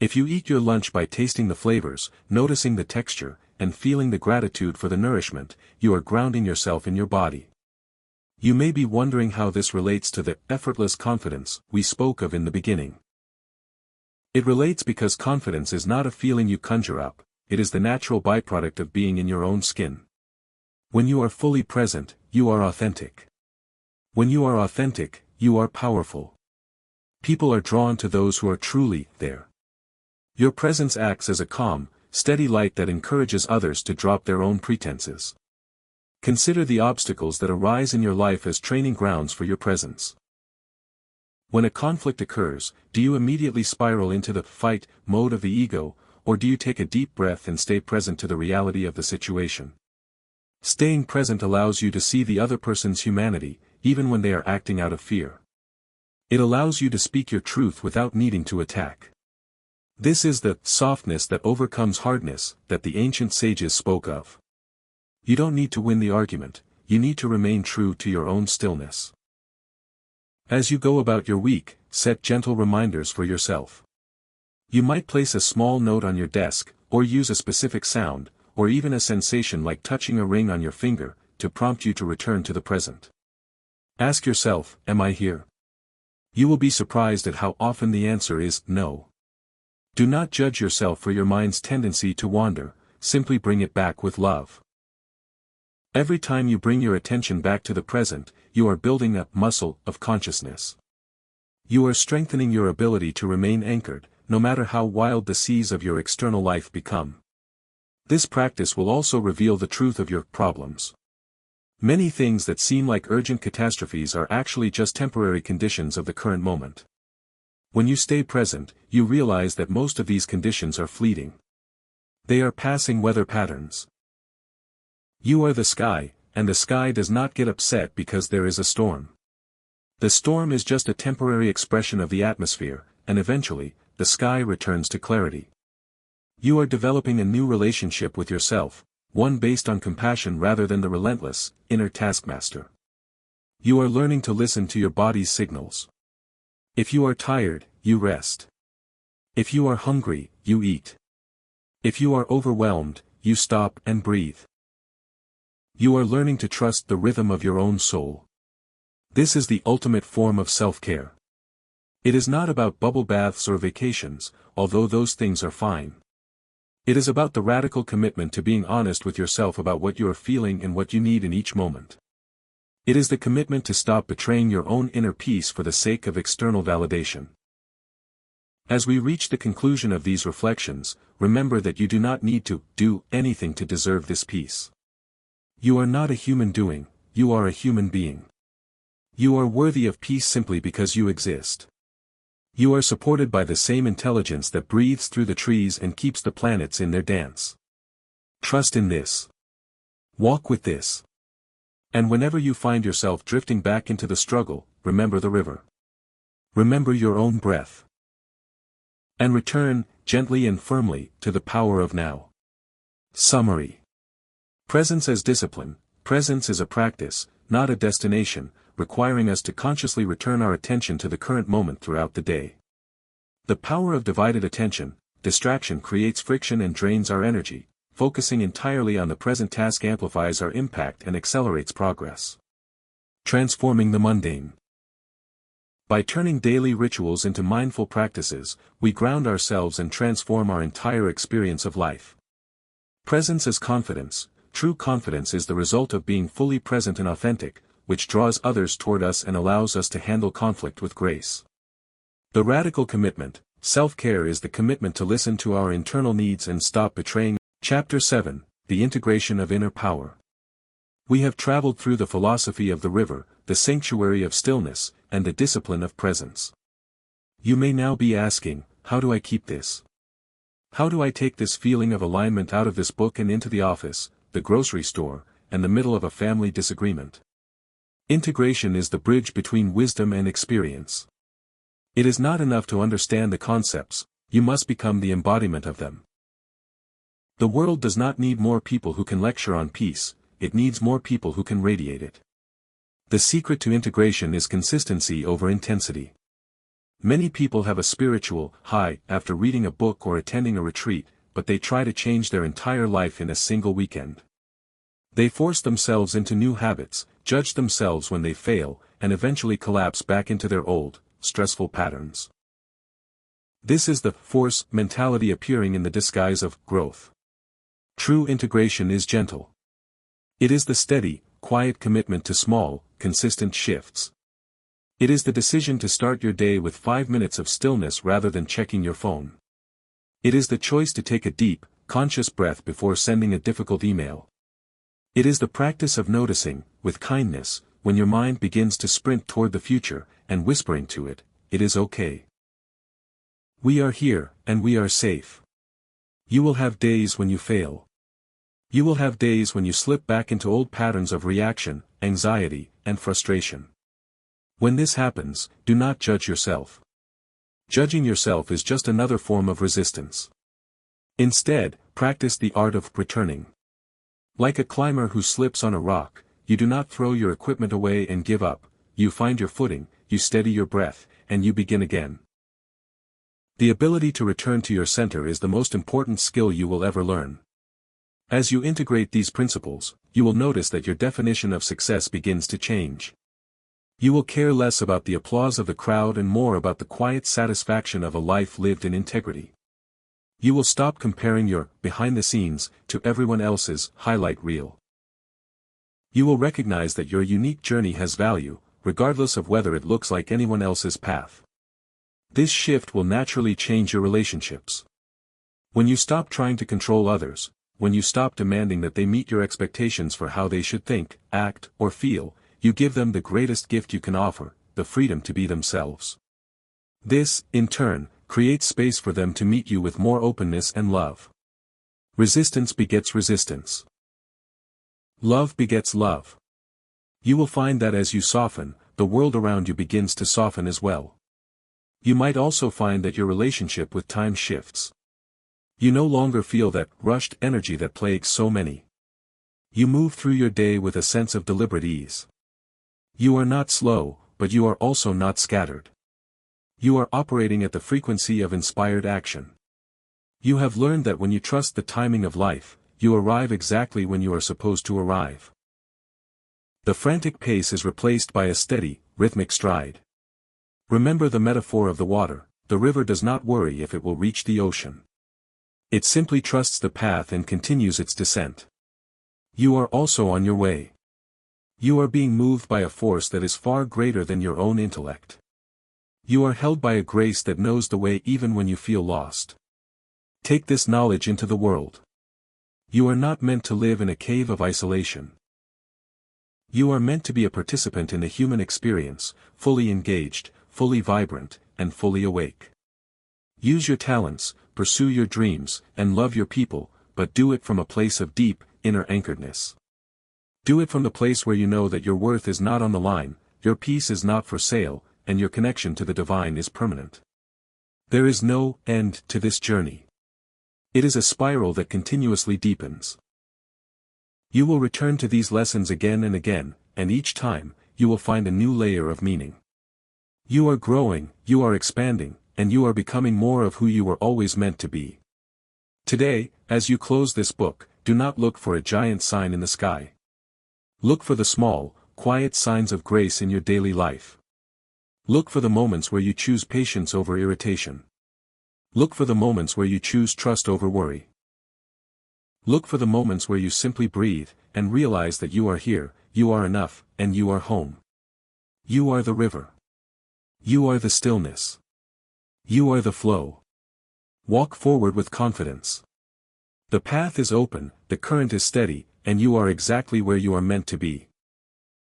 If you eat your lunch by tasting the flavors, noticing the texture, and feeling the gratitude for the nourishment, you are grounding yourself in your body. You may be wondering how this relates to the effortless confidence we spoke of in the beginning. It relates because confidence is not a feeling you conjure up, it is the natural byproduct of being in your own skin. When you are fully present, you are authentic. When you are authentic, you are powerful. People are drawn to those who are truly there. Your presence acts as a calm, steady light that encourages others to drop their own pretenses. Consider the obstacles that arise in your life as training grounds for your presence. When a conflict occurs, do you immediately spiral into the fight mode of the ego, or do you take a deep breath and stay present to the reality of the situation? Staying present allows you to see the other person's humanity, even when they are acting out of fear. It allows you to speak your truth without needing to attack. This is the softness that overcomes hardness that the ancient sages spoke of. You don't need to win the argument, you need to remain true to your own stillness. As you go about your week, set gentle reminders for yourself. You might place a small note on your desk, or use a specific sound, or even a sensation like touching a ring on your finger, to prompt you to return to the present. Ask yourself, am I here? You will be surprised at how often the answer is no. Do not judge yourself for your mind's tendency to wander, simply bring it back with love. Every time you bring your attention back to the present, you are building a muscle of consciousness. You are strengthening your ability to remain anchored, no matter how wild the seas of your external life become. This practice will also reveal the truth of your problems. Many things that seem like urgent catastrophes are actually just temporary conditions of the current moment. When you stay present, you realize that most of these conditions are fleeting. They are passing weather patterns. You are the sky, and the sky does not get upset because there is a storm. The storm is just a temporary expression of the atmosphere, and eventually, the sky returns to clarity. You are developing a new relationship with yourself, one based on compassion rather than the relentless, inner taskmaster. You are learning to listen to your body's signals. If you are tired, you rest. If you are hungry, you eat. If you are overwhelmed, you stop and breathe. You are learning to trust the rhythm of your own soul. This is the ultimate form of self-care. It is not about bubble baths or vacations, although those things are fine. It is about the radical commitment to being honest with yourself about what you are feeling and what you need in each moment. It is the commitment to stop betraying your own inner peace for the sake of external validation. As we reach the conclusion of these reflections, remember that you do not need to do anything to deserve this peace. You are not a human doing, you are a human being. You are worthy of peace simply because you exist. You are supported by the same intelligence that breathes through the trees and keeps the planets in their dance. Trust in this. Walk with this. And whenever you find yourself drifting back into the struggle, remember the river. Remember your own breath. And return, gently and firmly, to the power of now. Summary. Presence as discipline. Presence is a practice, not a destination, requiring us to consciously return our attention to the current moment throughout the day. The power of divided attention. Distraction creates friction and drains our energy. Focusing entirely on the present task amplifies our impact and accelerates progress. Transforming the mundane. By turning daily rituals into mindful practices, we ground ourselves and transform our entire experience of life. Presence is confidence. True confidence is the result of being fully present and authentic, which draws others toward us and allows us to handle conflict with grace. The radical commitment. Self-care is the commitment to listen to our internal needs and stop betraying. Chapter 7. The Integration of Inner Power. We have traveled through the philosophy of the river, the sanctuary of stillness, and the discipline of presence. You may now be asking, how do I keep this? How do I take this feeling of alignment out of this book and into the office, the grocery store, and the middle of a family disagreement? Integration is the bridge between wisdom and experience. It is not enough to understand the concepts, you must become the embodiment of them. The world does not need more people who can lecture on peace, it needs more people who can radiate it. The secret to integration is consistency over intensity. Many people have a spiritual high after reading a book or attending a retreat, but they try to change their entire life in a single weekend. They force themselves into new habits, judge themselves when they fail, and eventually collapse back into their old, stressful patterns. This is the force mentality appearing in the disguise of growth. True integration is gentle. It is the steady, quiet commitment to small, consistent shifts. It is the decision to start your day with 5 minutes of stillness rather than checking your phone. It is the choice to take a deep, conscious breath before sending a difficult email. It is the practice of noticing, with kindness, when your mind begins to sprint toward the future, and whispering to it, it is okay. We are here, and we are safe. You will have days when you fail. You will have days when you slip back into old patterns of reaction, anxiety, and frustration. When this happens, do not judge yourself. Judging yourself is just another form of resistance. Instead, practice the art of returning. Like a climber who slips on a rock, you do not throw your equipment away and give up, you find your footing, you steady your breath, and you begin again. The ability to return to your center is the most important skill you will ever learn. As you integrate these principles, you will notice that your definition of success begins to change. You will care less about the applause of the crowd and more about the quiet satisfaction of a life lived in integrity. You will stop comparing your behind the scenes to everyone else's highlight reel. You will recognize that your unique journey has value, regardless of whether it looks like anyone else's path. This shift will naturally change your relationships. When you stop trying to control others, when you stop demanding that they meet your expectations for how they should think, act, or feel, you give them the greatest gift you can offer, the freedom to be themselves. This, in turn, creates space for them to meet you with more openness and love. Resistance begets resistance. Love begets love. You will find that as you soften, the world around you begins to soften as well. You might also find that your relationship with time shifts. You no longer feel that rushed energy that plagues so many. You move through your day with a sense of deliberate ease. You are not slow, but you are also not scattered. You are operating at the frequency of inspired action. You have learned that when you trust the timing of life, you arrive exactly when you are supposed to arrive. The frantic pace is replaced by a steady, rhythmic stride. Remember the metaphor of the water, the river does not worry if it will reach the ocean. It simply trusts the path and continues its descent. You are also on your way. You are being moved by a force that is far greater than your own intellect. You are held by a grace that knows the way even when you feel lost. Take this knowledge into the world. You are not meant to live in a cave of isolation. You are meant to be a participant in the human experience, fully engaged, fully vibrant, and fully awake. Use your talents, pursue your dreams, and love your people, but do it from a place of deep, inner anchoredness. Do it from the place where you know that your worth is not on the line, your peace is not for sale, and your connection to the divine is permanent. There is no end to this journey. It is a spiral that continuously deepens. You will return to these lessons again and again, and each time, you will find a new layer of meaning. You are growing, you are expanding, and you are becoming more of who you were always meant to be. Today, as you close this book, do not look for a giant sign in the sky. Look for the small, quiet signs of grace in your daily life. Look for the moments where you choose patience over irritation. Look for the moments where you choose trust over worry. Look for the moments where you simply breathe, and realize that you are here, you are enough, and you are home. You are the river. You are the stillness. You are the flow. Walk forward with confidence. The path is open, the current is steady, and you are exactly where you are meant to be.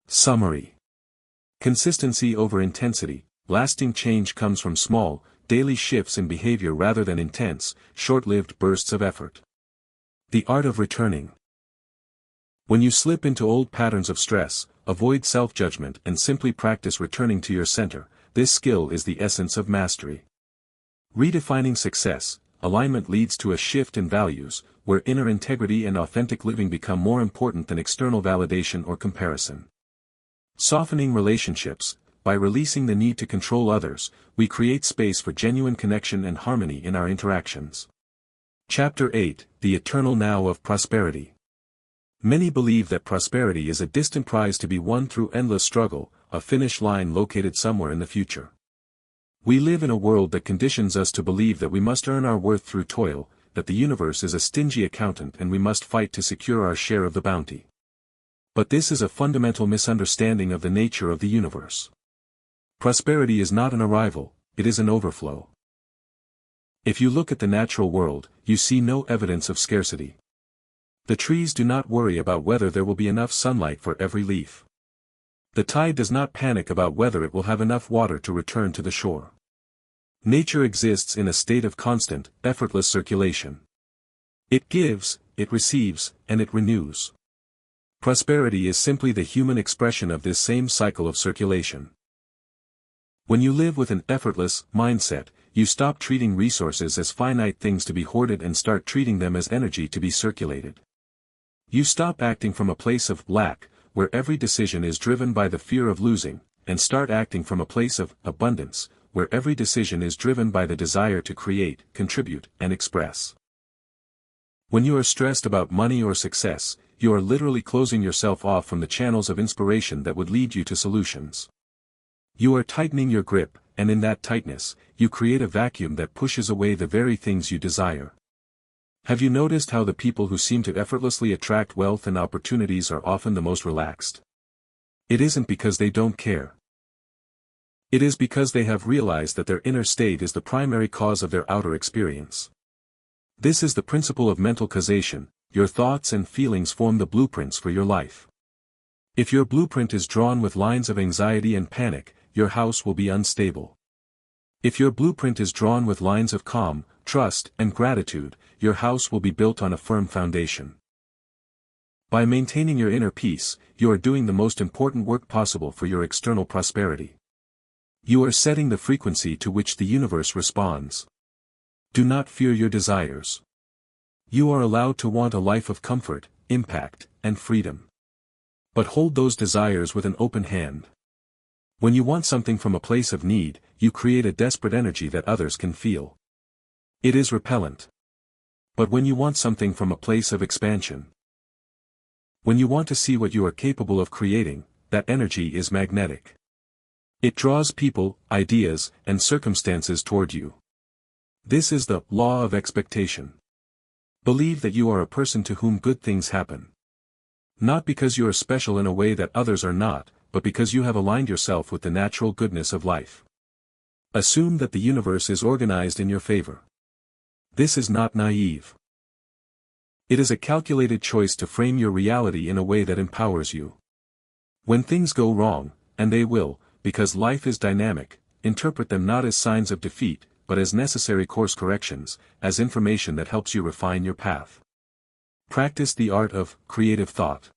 Summary. Consistency over intensity. Lasting change comes from small, daily shifts in behavior rather than intense, short-lived bursts of effort. The art of returning. When you slip into old patterns of stress, avoid self-judgment and simply practice returning to your center. This skill is the essence of mastery. Redefining success. Alignment leads to a shift in values, where inner integrity and authentic living become more important than external validation or comparison. Softening relationships. By releasing the need to control others, we create space for genuine connection and harmony in our interactions. Chapter 8, The Eternal Now of Prosperity. Many believe that prosperity is a distant prize to be won through endless struggle, a finish line located somewhere in the future. We live in a world that conditions us to believe that we must earn our worth through toil, that the universe is a stingy accountant and we must fight to secure our share of the bounty. But this is a fundamental misunderstanding of the nature of the universe. Prosperity is not an arrival, it is an overflow. If you look at the natural world, you see no evidence of scarcity. The trees do not worry about whether there will be enough sunlight for every leaf. The tide does not panic about whether it will have enough water to return to the shore. Nature exists in a state of constant, effortless circulation. It gives, it receives, and it renews. Prosperity is simply the human expression of this same cycle of circulation. When you live with an effortless mindset, you stop treating resources as finite things to be hoarded and start treating them as energy to be circulated. You stop acting from a place of lack, where every decision is driven by the fear of losing, and start acting from a place of abundance, where every decision is driven by the desire to create, contribute, and express. When you are stressed about money or success, you are literally closing yourself off from the channels of inspiration that would lead you to solutions. You are tightening your grip, and in that tightness, you create a vacuum that pushes away the very things you desire. Have you noticed how the people who seem to effortlessly attract wealth and opportunities are often the most relaxed? It isn't because they don't care. It is because they have realized that their inner state is the primary cause of their outer experience. This is the principle of mental causation. Your thoughts and feelings form the blueprints for your life. If your blueprint is drawn with lines of anxiety and panic, your house will be unstable. If your blueprint is drawn with lines of calm, trust, and gratitude, your house will be built on a firm foundation. By maintaining your inner peace, you are doing the most important work possible for your external prosperity. You are setting the frequency to which the universe responds. Do not fear your desires. You are allowed to want a life of comfort, impact, and freedom. But hold those desires with an open hand. When you want something from a place of need, you create a desperate energy that others can feel. It is repellent. But when you want something from a place of expansion, when you want to see what you are capable of creating, that energy is magnetic. It draws people, ideas, and circumstances toward you. This is the law of expectation. Believe that you are a person to whom good things happen. Not because you are special in a way that others are not, but because you have aligned yourself with the natural goodness of life. Assume that the universe is organized in your favor. This is not naive. It is a calculated choice to frame your reality in a way that empowers you. When things go wrong, and they will, because life is dynamic, interpret them not as signs of defeat, but as necessary course corrections, as information that helps you refine your path. Practice the art of creative thought.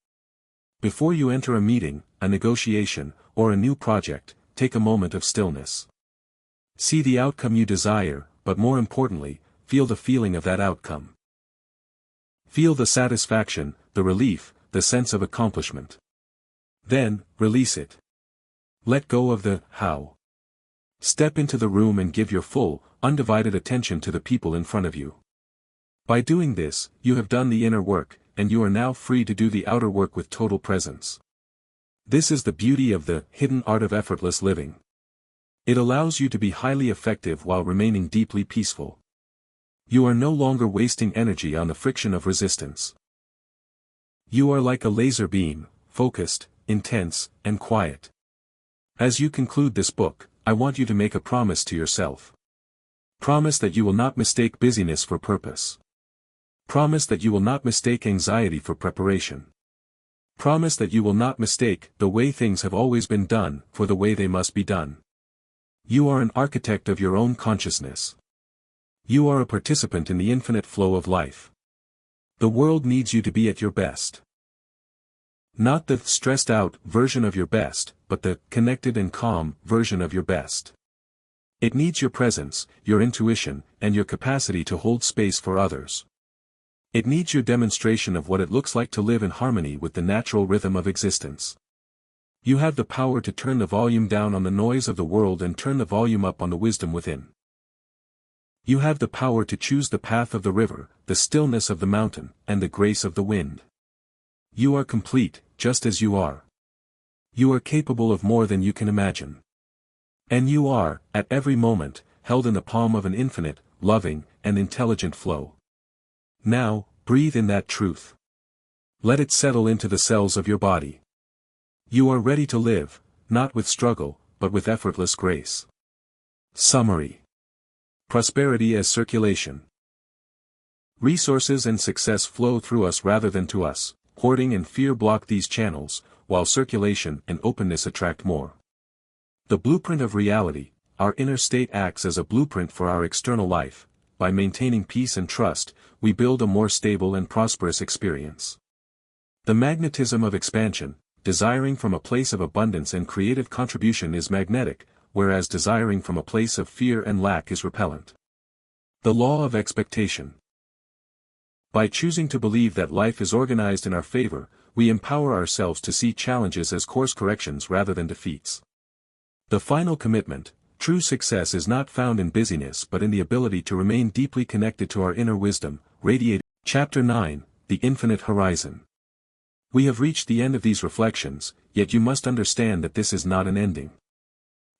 Before you enter a meeting, a negotiation, or a new project, take a moment of stillness. See the outcome you desire, but more importantly, feel the feeling of that outcome. Feel the satisfaction, the relief, the sense of accomplishment. Then, release it. Let go of the how. Step into the room and give your full, undivided attention to the people in front of you. By doing this, you have done the inner work, and you are now free to do the outer work with total presence. This is the beauty of the hidden art of effortless living. It allows you to be highly effective while remaining deeply peaceful. You are no longer wasting energy on the friction of resistance. You are like a laser beam, focused, intense, and quiet. As you conclude this book, I want you to make a promise to yourself. Promise that you will not mistake busyness for purpose. Promise that you will not mistake anxiety for preparation. Promise that you will not mistake the way things have always been done for the way they must be done. You are an architect of your own consciousness. You are a participant in the infinite flow of life. The world needs you to be at your best. Not the stressed-out version of your best, but the connected and calm version of your best. It needs your presence, your intuition, and your capacity to hold space for others. It needs your demonstration of what it looks like to live in harmony with the natural rhythm of existence. You have the power to turn the volume down on the noise of the world and turn the volume up on the wisdom within. You have the power to choose the path of the river, the stillness of the mountain, and the grace of the wind. You are complete, just as you are. You are capable of more than you can imagine. And you are, at every moment, held in the palm of an infinite, loving, and intelligent flow. Now, breathe in that truth. Let it settle into the cells of your body. You are ready to live, not with struggle, but with effortless grace. Summary. Prosperity as circulation. Resources and success flow through us rather than to us. Hoarding and fear block these channels, while circulation and openness attract more. The blueprint of reality, our inner state acts as a blueprint for our external life. By maintaining peace and trust, we build a more stable and prosperous experience. The magnetism of expansion, desiring from a place of abundance and creative contribution is magnetic, whereas desiring from a place of fear and lack is repellent. The law of expectation. By choosing to believe that life is organized in our favor, we empower ourselves to see challenges as course corrections rather than defeats. The final commitment, true success is not found in busyness but in the ability to remain deeply connected to our inner wisdom, radiating. Chapter 9, The Infinite Horizon. We have reached the end of these reflections, yet you must understand that this is not an ending.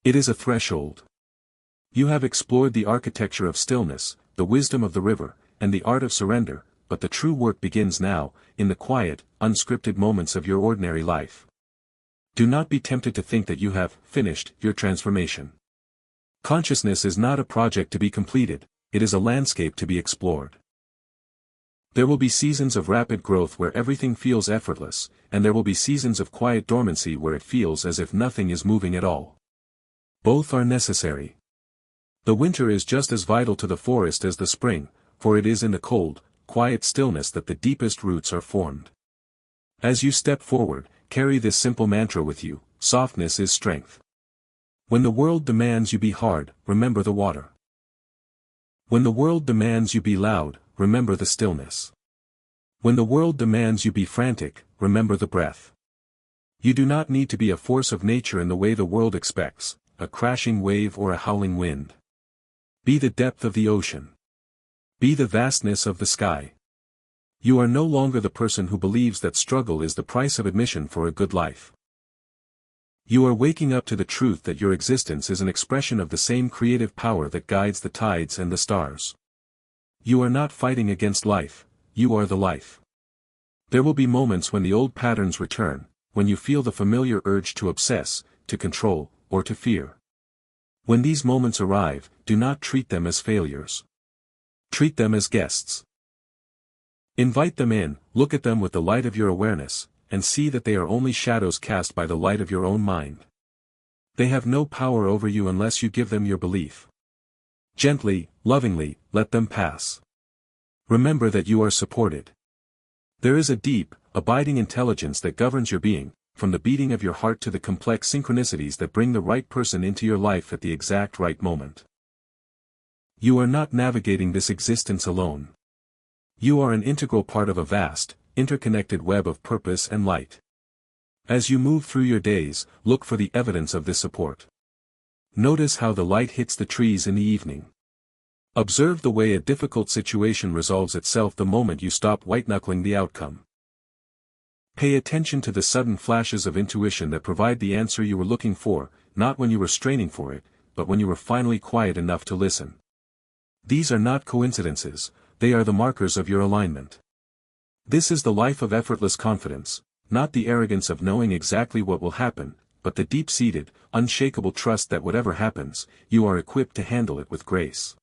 It is a threshold. You have explored the architecture of stillness, the wisdom of the river, and the art of surrender, but the true work begins now, in the quiet, unscripted moments of your ordinary life. Do not be tempted to think that you have finished your transformation. Consciousness is not a project to be completed, it is a landscape to be explored. There will be seasons of rapid growth where everything feels effortless, and there will be seasons of quiet dormancy where it feels as if nothing is moving at all. Both are necessary. The winter is just as vital to the forest as the spring, for it is in the cold, quiet stillness that the deepest roots are formed. As you step forward, carry this simple mantra with you: softness is strength. When the world demands you be hard, remember the water. When the world demands you be loud, remember the stillness. When the world demands you be frantic, remember the breath. You do not need to be a force of nature in the way the world expects, a crashing wave or a howling wind. Be the depth of the ocean. Be the vastness of the sky. You are no longer the person who believes that struggle is the price of admission for a good life. You are waking up to the truth that your existence is an expression of the same creative power that guides the tides and the stars. You are not fighting against life, you are the life. There will be moments when the old patterns return, when you feel the familiar urge to obsess, to control, or to fear. When these moments arrive, do not treat them as failures. Treat them as guests. Invite them in, look at them with the light of your awareness, and see that they are only shadows cast by the light of your own mind. They have no power over you unless you give them your belief. Gently, lovingly, let them pass. Remember that you are supported. There is a deep, abiding intelligence that governs your being, from the beating of your heart to the complex synchronicities that bring the right person into your life at the exact right moment. You are not navigating this existence alone. You are an integral part of a vast, interconnected web of purpose and light. As you move through your days, look for the evidence of this support. Notice how the light hits the trees in the evening. Observe the way a difficult situation resolves itself the moment you stop white-knuckling the outcome. Pay attention to the sudden flashes of intuition that provide the answer you were looking for, not when you were straining for it, but when you were finally quiet enough to listen. These are not coincidences, they are the markers of your alignment. This is the life of effortless confidence, not the arrogance of knowing exactly what will happen, but the deep-seated, unshakable trust that whatever happens, you are equipped to handle it with grace.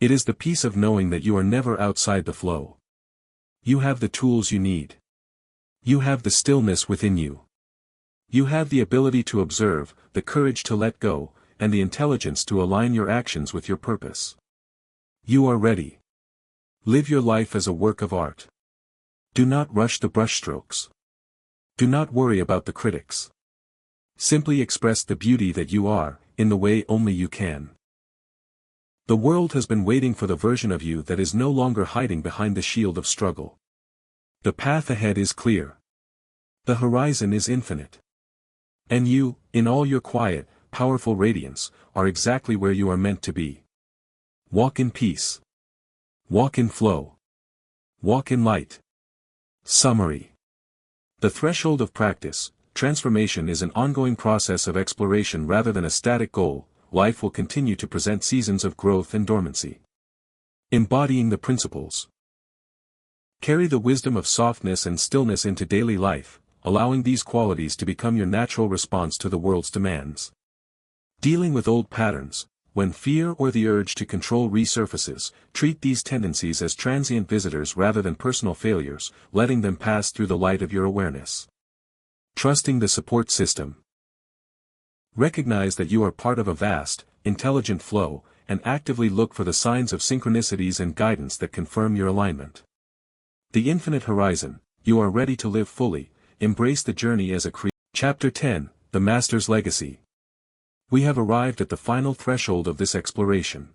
It is the peace of knowing that you are never outside the flow. You have the tools you need. You have the stillness within you. You have the ability to observe, the courage to let go, and the intelligence to align your actions with your purpose. You are ready. Live your life as a work of art. Do not rush the brushstrokes. Do not worry about the critics. Simply express the beauty that you are, in the way only you can. The world has been waiting for the version of you that is no longer hiding behind the shield of struggle. The path ahead is clear. The horizon is infinite. And you, in all your quiet, powerful radiance, are exactly where you are meant to be. Walk in peace. Walk in flow. Walk in light. Summary. The threshold of practice, transformation is an ongoing process of exploration rather than a static goal. Life will continue to present seasons of growth and dormancy. Embodying the principles. Carry the wisdom of softness and stillness into daily life, allowing these qualities to become your natural response to the world's demands. Dealing with old patterns. When fear or the urge to control resurfaces, treat these tendencies as transient visitors rather than personal failures, letting them pass through the light of your awareness. Trusting the support system. Recognize that you are part of a vast, intelligent flow, and actively look for the signs of synchronicities and guidance that confirm your alignment. The infinite horizon, you are ready to live fully, embrace the journey as a creator. Chapter 10, The Master's Legacy. We have arrived at the final threshold of this exploration.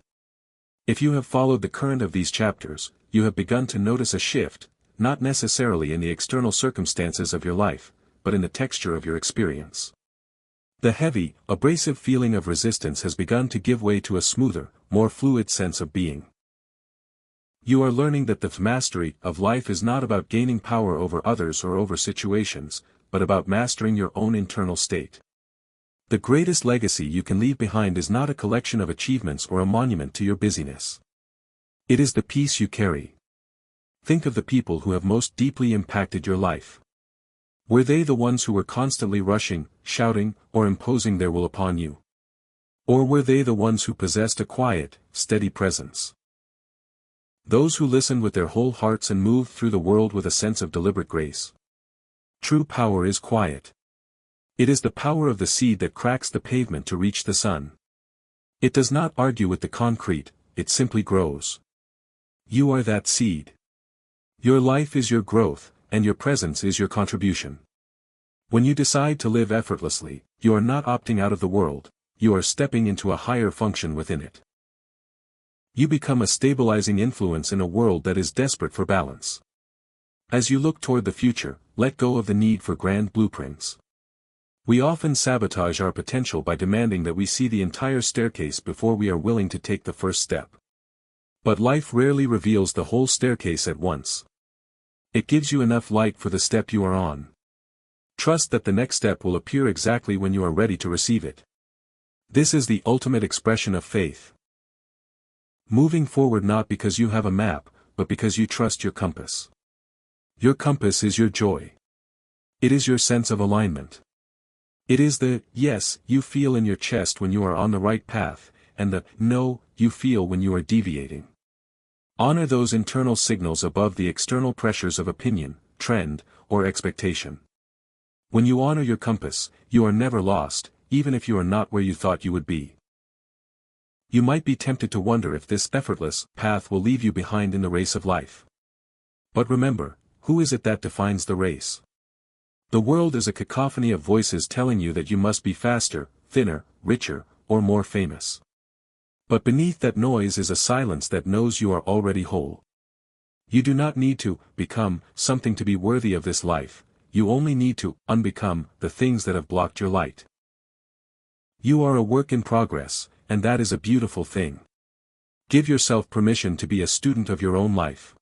If you have followed the current of these chapters, you have begun to notice a shift, not necessarily in the external circumstances of your life, but in the texture of your experience. The heavy, abrasive feeling of resistance has begun to give way to a smoother, more fluid sense of being. You are learning that the mastery of life is not about gaining power over others or over situations, but about mastering your own internal state. The greatest legacy you can leave behind is not a collection of achievements or a monument to your busyness. It is the peace you carry. Think of the people who have most deeply impacted your life. Were they the ones who were constantly rushing, shouting, or imposing their will upon you? Or were they the ones who possessed a quiet, steady presence? Those who listened with their whole hearts and moved through the world with a sense of deliberate grace. True power is quiet. It is the power of the seed that cracks the pavement to reach the sun. It does not argue with the concrete, it simply grows. You are that seed. Your life is your growth, and your presence is your contribution. When you decide to live effortlessly, you are not opting out of the world, you are stepping into a higher function within it. You become a stabilizing influence in a world that is desperate for balance. As you look toward the future, let go of the need for grand blueprints. We often sabotage our potential by demanding that we see the entire staircase before we are willing to take the first step. But life rarely reveals the whole staircase at once. It gives you enough light for the step you are on. Trust that the next step will appear exactly when you are ready to receive it. This is the ultimate expression of faith. Moving forward not because you have a map, but because you trust your compass. Your compass is your joy. It is your sense of alignment. It is the yes you feel in your chest when you are on the right path, and the no you feel when you are deviating. Honor those internal signals above the external pressures of opinion, trend, or expectation. When you honor your compass, you are never lost, even if you are not where you thought you would be. You might be tempted to wonder if this effortless path will leave you behind in the race of life. But remember, who is it that defines the race? The world is a cacophony of voices telling you that you must be faster, thinner, richer, or more famous. But beneath that noise is a silence that knows you are already whole. You do not need to become something to be worthy of this life, you only need to unbecome the things that have blocked your light. You are a work in progress, and that is a beautiful thing. Give yourself permission to be a student of your own life.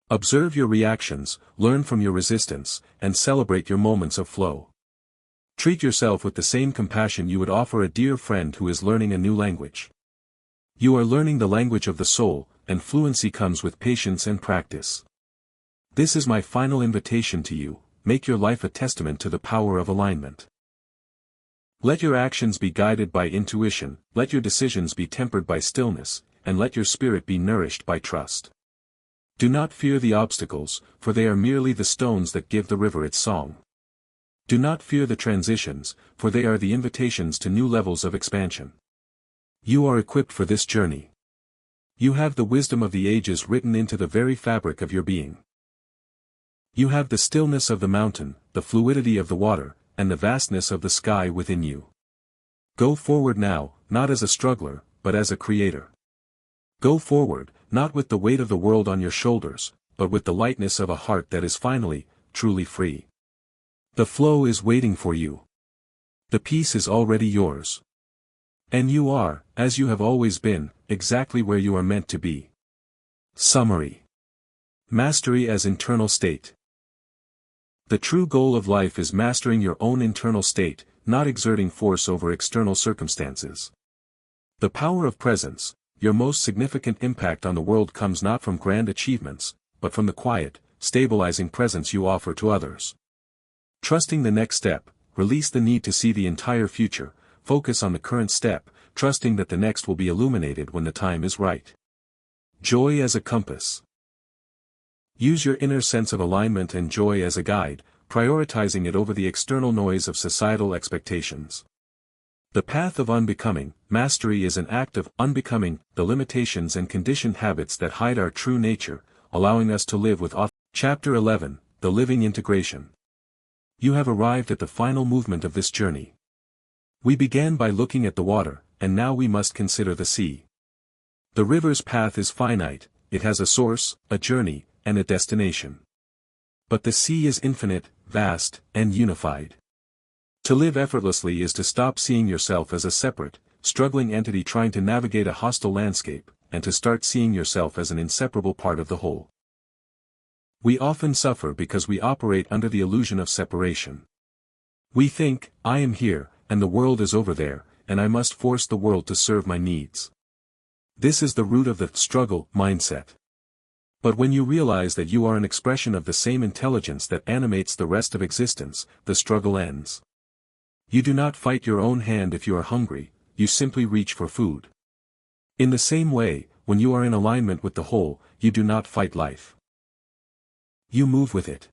Observe your reactions, learn from your resistance, and celebrate your moments of flow. Treat yourself with the same compassion you would offer a dear friend who is learning a new language. You are learning the language of the soul, and fluency comes with patience and practice. This is my final invitation to you: make your life a testament to the power of alignment. Let your actions be guided by intuition, let your decisions be tempered by stillness, and let your spirit be nourished by trust. Do not fear the obstacles, for they are merely the stones that give the river its song. Do not fear the transitions, for they are the invitations to new levels of expansion. You are equipped for this journey. You have the wisdom of the ages written into the very fabric of your being. You have the stillness of the mountain, the fluidity of the water, and the vastness of the sky within you. Go forward now, not as a struggler, but as a creator. Go forward, not with the weight of the world on your shoulders, but with the lightness of a heart that is finally, truly free. The flow is waiting for you. The peace is already yours. And you are, as you have always been, exactly where you are meant to be. Summary. Mastery as internal state. The true goal of life is mastering your own internal state, not exerting force over external circumstances. The power of presence, your most significant impact on the world, comes not from grand achievements, but from the quiet, stabilizing presence you offer to others. Trusting the next step, release the need to see the entire future, focus on the current step, trusting that the next will be illuminated when the time is right. Joy as a compass. Use your inner sense of alignment and joy as a guide, prioritizing it over the external noise of societal expectations. The path of unbecoming, mastery, is an act of unbecoming the limitations and conditioned habits that hide our true nature, allowing us to live with authenticity. Chapter 11, The Living Integration. You have arrived at the final movement of this journey. We began by looking at the water, and now we must consider the sea. The river's path is finite, it has a source, a journey, and a destination. But the sea is infinite, vast, and unified. To live effortlessly is to stop seeing yourself as a separate, struggling entity trying to navigate a hostile landscape, and to start seeing yourself as an inseparable part of the whole. We often suffer because we operate under the illusion of separation. We think, I am here, and the world is over there, and I must force the world to serve my needs. This is the root of the struggle mindset. But when you realize that you are an expression of the same intelligence that animates the rest of existence, the struggle ends. You do not fight your own hand if you are hungry, you simply reach for food. In the same way, when you are in alignment with the whole, you do not fight life. You move with it.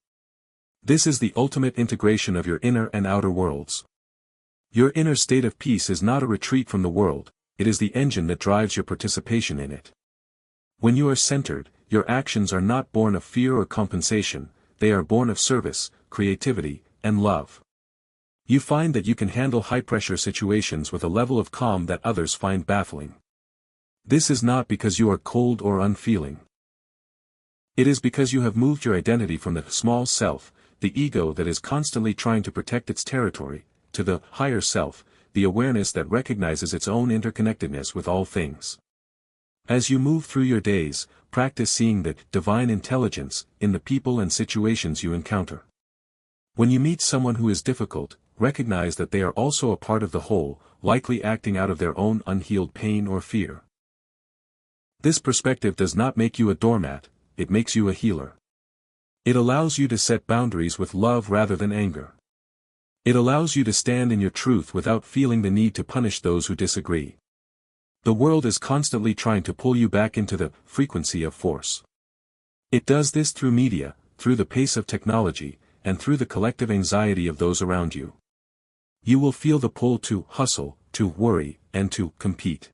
This is the ultimate integration of your inner and outer worlds. Your inner state of peace is not a retreat from the world, it is the engine that drives your participation in it. When you are centered, your actions are not born of fear or compensation, they are born of service, creativity, and love. You find that you can handle high-pressure situations with a level of calm that others find baffling. This is not because you are cold or unfeeling. It is because you have moved your identity from the small self, the ego that is constantly trying to protect its territory, to the higher self, the awareness that recognizes its own interconnectedness with all things. As you move through your days, practice seeing the divine intelligence in the people and situations you encounter. When you meet someone who is difficult, recognize that they are also a part of the whole, likely acting out of their own unhealed pain or fear. This perspective does not make you a doormat, it makes you a healer. It allows you to set boundaries with love rather than anger. It allows you to stand in your truth without feeling the need to punish those who disagree. The world is constantly trying to pull you back into the frequency of force. It does this through media, through the pace of technology, and through the collective anxiety of those around you. You will feel the pull to hustle, to worry, and to compete.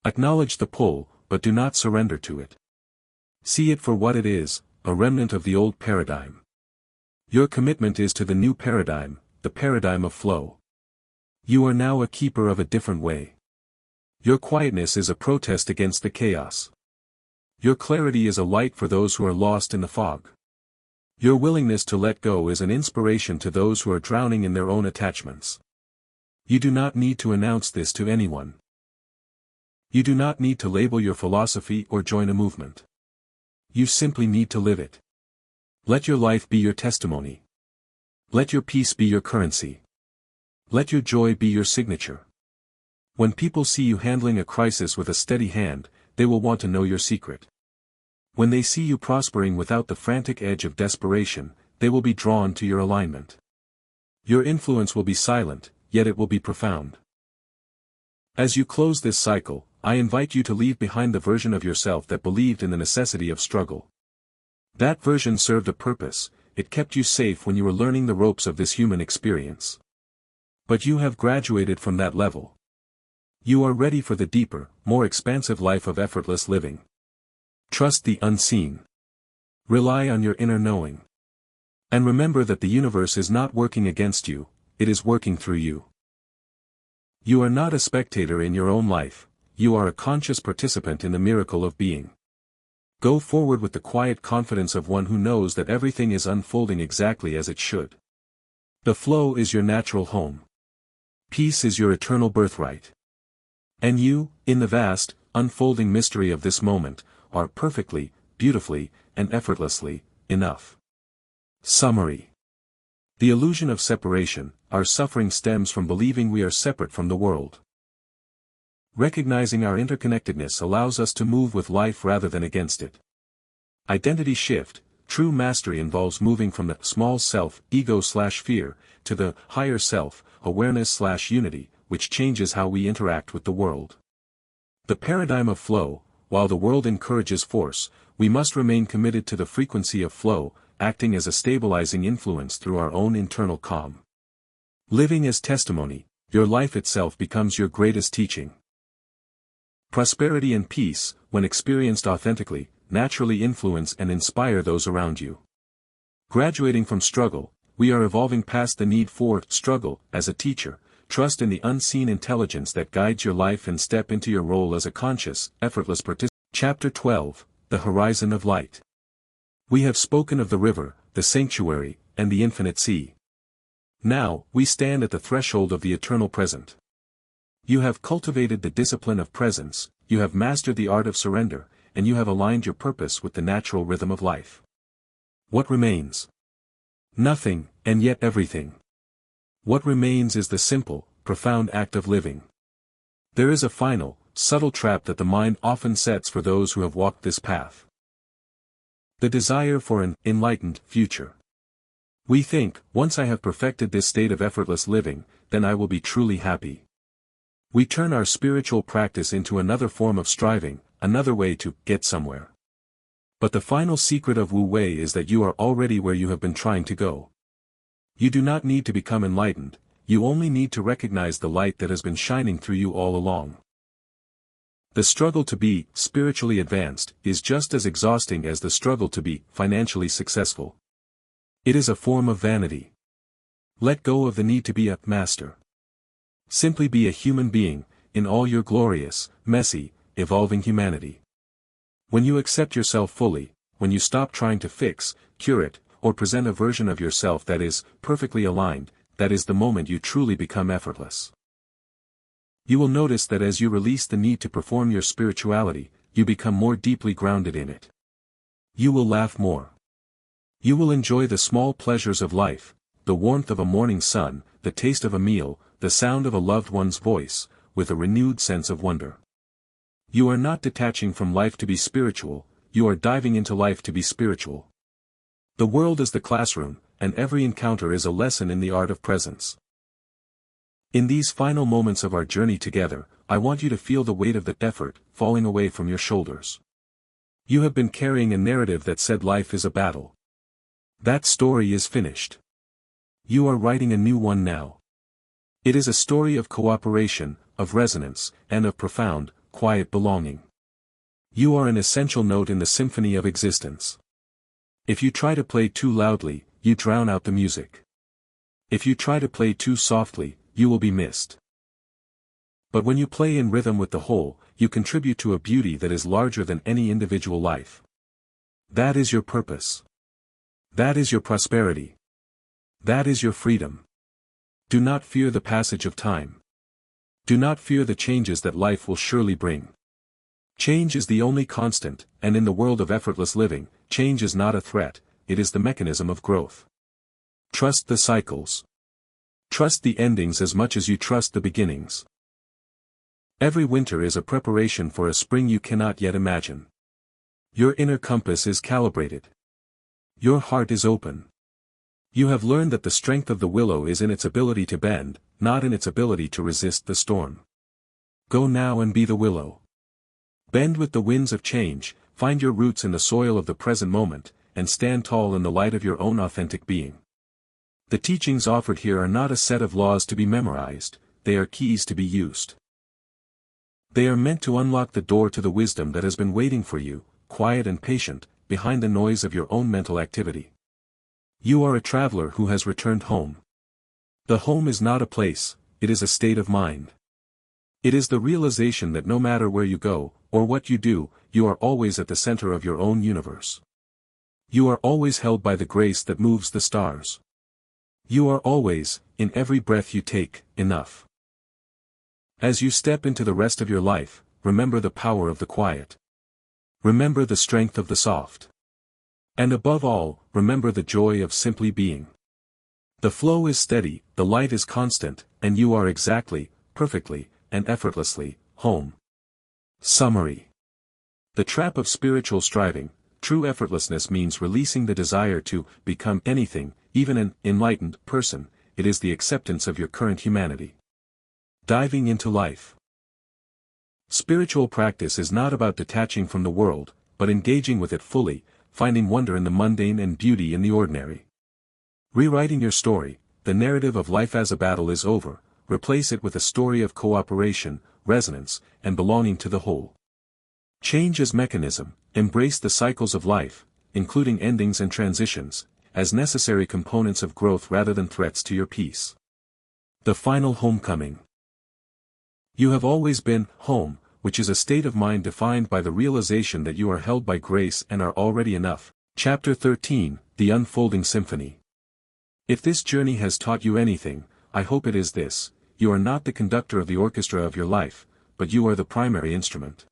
Acknowledge the pull, but do not surrender to it. See it for what it is, a remnant of the old paradigm. Your commitment is to the new paradigm, the paradigm of flow. You are now a keeper of a different way. Your quietness is a protest against the chaos. Your clarity is a light for those who are lost in the fog. Your willingness to let go is an inspiration to those who are drowning in their own attachments. You do not need to announce this to anyone. You do not need to label your philosophy or join a movement. You simply need to live it. Let your life be your testimony. Let your peace be your currency. Let your joy be your signature. When people see you handling a crisis with a steady hand, they will want to know your secret. When they see you prospering without the frantic edge of desperation, they will be drawn to your alignment. Your influence will be silent, yet it will be profound. As you close this cycle, I invite you to leave behind the version of yourself that believed in the necessity of struggle. That version served a purpose, it kept you safe when you were learning the ropes of this human experience. But you have graduated from that level. You are ready for the deeper, more expansive life of effortless living. Trust the unseen. Rely on your inner knowing. And remember that the universe is not working against you, it is working through you. You are not a spectator in your own life, you are a conscious participant in the miracle of being. Go forward with the quiet confidence of one who knows that everything is unfolding exactly as it should. The flow is your natural home. Peace is your eternal birthright. And you, in the vast, unfolding mystery of this moment, are perfectly, beautifully, and effortlessly enough. Summary. The illusion of separation, our suffering stems from believing we are separate from the world. Recognizing our interconnectedness allows us to move with life rather than against it. Identity shift, true mastery involves moving from the small self, ego/fear, to the higher self, awareness/unity, which changes how we interact with the world. The paradigm of flow, while the world encourages force, we must remain committed to the frequency of flow, acting as a stabilizing influence through our own internal calm. Living as testimony, your life itself becomes your greatest teaching. Prosperity and peace, when experienced authentically, naturally influence and inspire those around you. Graduating from struggle, we are evolving past the need for struggle as a teacher. Trust in the unseen intelligence that guides your life and step into your role as a conscious, effortless participant. Chapter 12, The Horizon of Light. We have spoken of the river, the sanctuary, and the infinite sea. Now, we stand at the threshold of the eternal present. You have cultivated the discipline of presence, you have mastered the art of surrender, and you have aligned your purpose with the natural rhythm of life. What remains? Nothing, and yet everything. What remains is the simple, profound act of living. There is a final, subtle trap that the mind often sets for those who have walked this path. The desire for an enlightened future. We think, once I have perfected this state of effortless living, then I will be truly happy. We turn our spiritual practice into another form of striving, another way to get somewhere. But the final secret of Wu Wei is that you are already where you have been trying to go. You do not need to become enlightened, you only need to recognize the light that has been shining through you all along. The struggle to be spiritually advanced is just as exhausting as the struggle to be financially successful. It is a form of vanity. Let go of the need to be a master. Simply be a human being, in all your glorious, messy, evolving humanity. When you accept yourself fully, when you stop trying to fix, curate, or present a version of yourself that is perfectly aligned, that is the moment you truly become effortless. You will notice that as you release the need to perform your spirituality, you become more deeply grounded in it. You will laugh more. You will enjoy the small pleasures of life, the warmth of a morning sun, the taste of a meal, the sound of a loved one's voice, with a renewed sense of wonder. You are not detaching from life to be spiritual, you are diving into life to be spiritual. The world is the classroom, and every encounter is a lesson in the art of presence. In these final moments of our journey together, I want you to feel the weight of the effort falling away from your shoulders. You have been carrying a narrative that said life is a battle. That story is finished. You are writing a new one now. It is a story of cooperation, of resonance, and of profound, quiet belonging. You are an essential note in the symphony of existence. If you try to play too loudly, you drown out the music. If you try to play too softly, you will be missed. But when you play in rhythm with the whole, you contribute to a beauty that is larger than any individual life. That is your purpose. That is your prosperity. That is your freedom. Do not fear the passage of time. Do not fear the changes that life will surely bring. Change is the only constant, and in the world of effortless living, change is not a threat, it is the mechanism of growth. Trust the cycles. Trust the endings as much as you trust the beginnings. Every winter is a preparation for a spring you cannot yet imagine. Your inner compass is calibrated. Your heart is open. You have learned that the strength of the willow is in its ability to bend, not in its ability to resist the storm. Go now and be the willow. Bend with the winds of change, find your roots in the soil of the present moment, and stand tall in the light of your own authentic being. The teachings offered here are not a set of laws to be memorized, they are keys to be used. They are meant to unlock the door to the wisdom that has been waiting for you, quiet and patient, behind the noise of your own mental activity. You are a traveler who has returned home. The home is not a place, it is a state of mind. It is the realization that no matter where you go, or what you do, you are always at the center of your own universe. You are always held by the grace that moves the stars. You are always, in every breath you take, enough. As you step into the rest of your life, remember the power of the quiet. Remember the strength of the soft. And above all, remember the joy of simply being. The flow is steady, the light is constant, and you are exactly, perfectly, and effortlessly, home. Summary. The trap of spiritual striving. True effortlessness means releasing the desire to become anything, even an enlightened person. It is the acceptance of your current humanity. Diving into life. Spiritual practice is not about detaching from the world, but engaging with it fully, finding wonder in the mundane and beauty in the ordinary. Rewriting your story. The narrative of life as a battle is over. Replace it with a story of cooperation, resonance, and belonging to the whole. Change as mechanism. Embrace the cycles of life, including endings and transitions, as necessary components of growth rather than threats to your peace. The final homecoming. You have always been home, which is a state of mind defined by the realization that you are held by grace and are already enough. Chapter 13, The Unfolding Symphony. If this journey has taught you anything, I hope it is this: you are not the conductor of the orchestra of your life, but you are the primary instrument.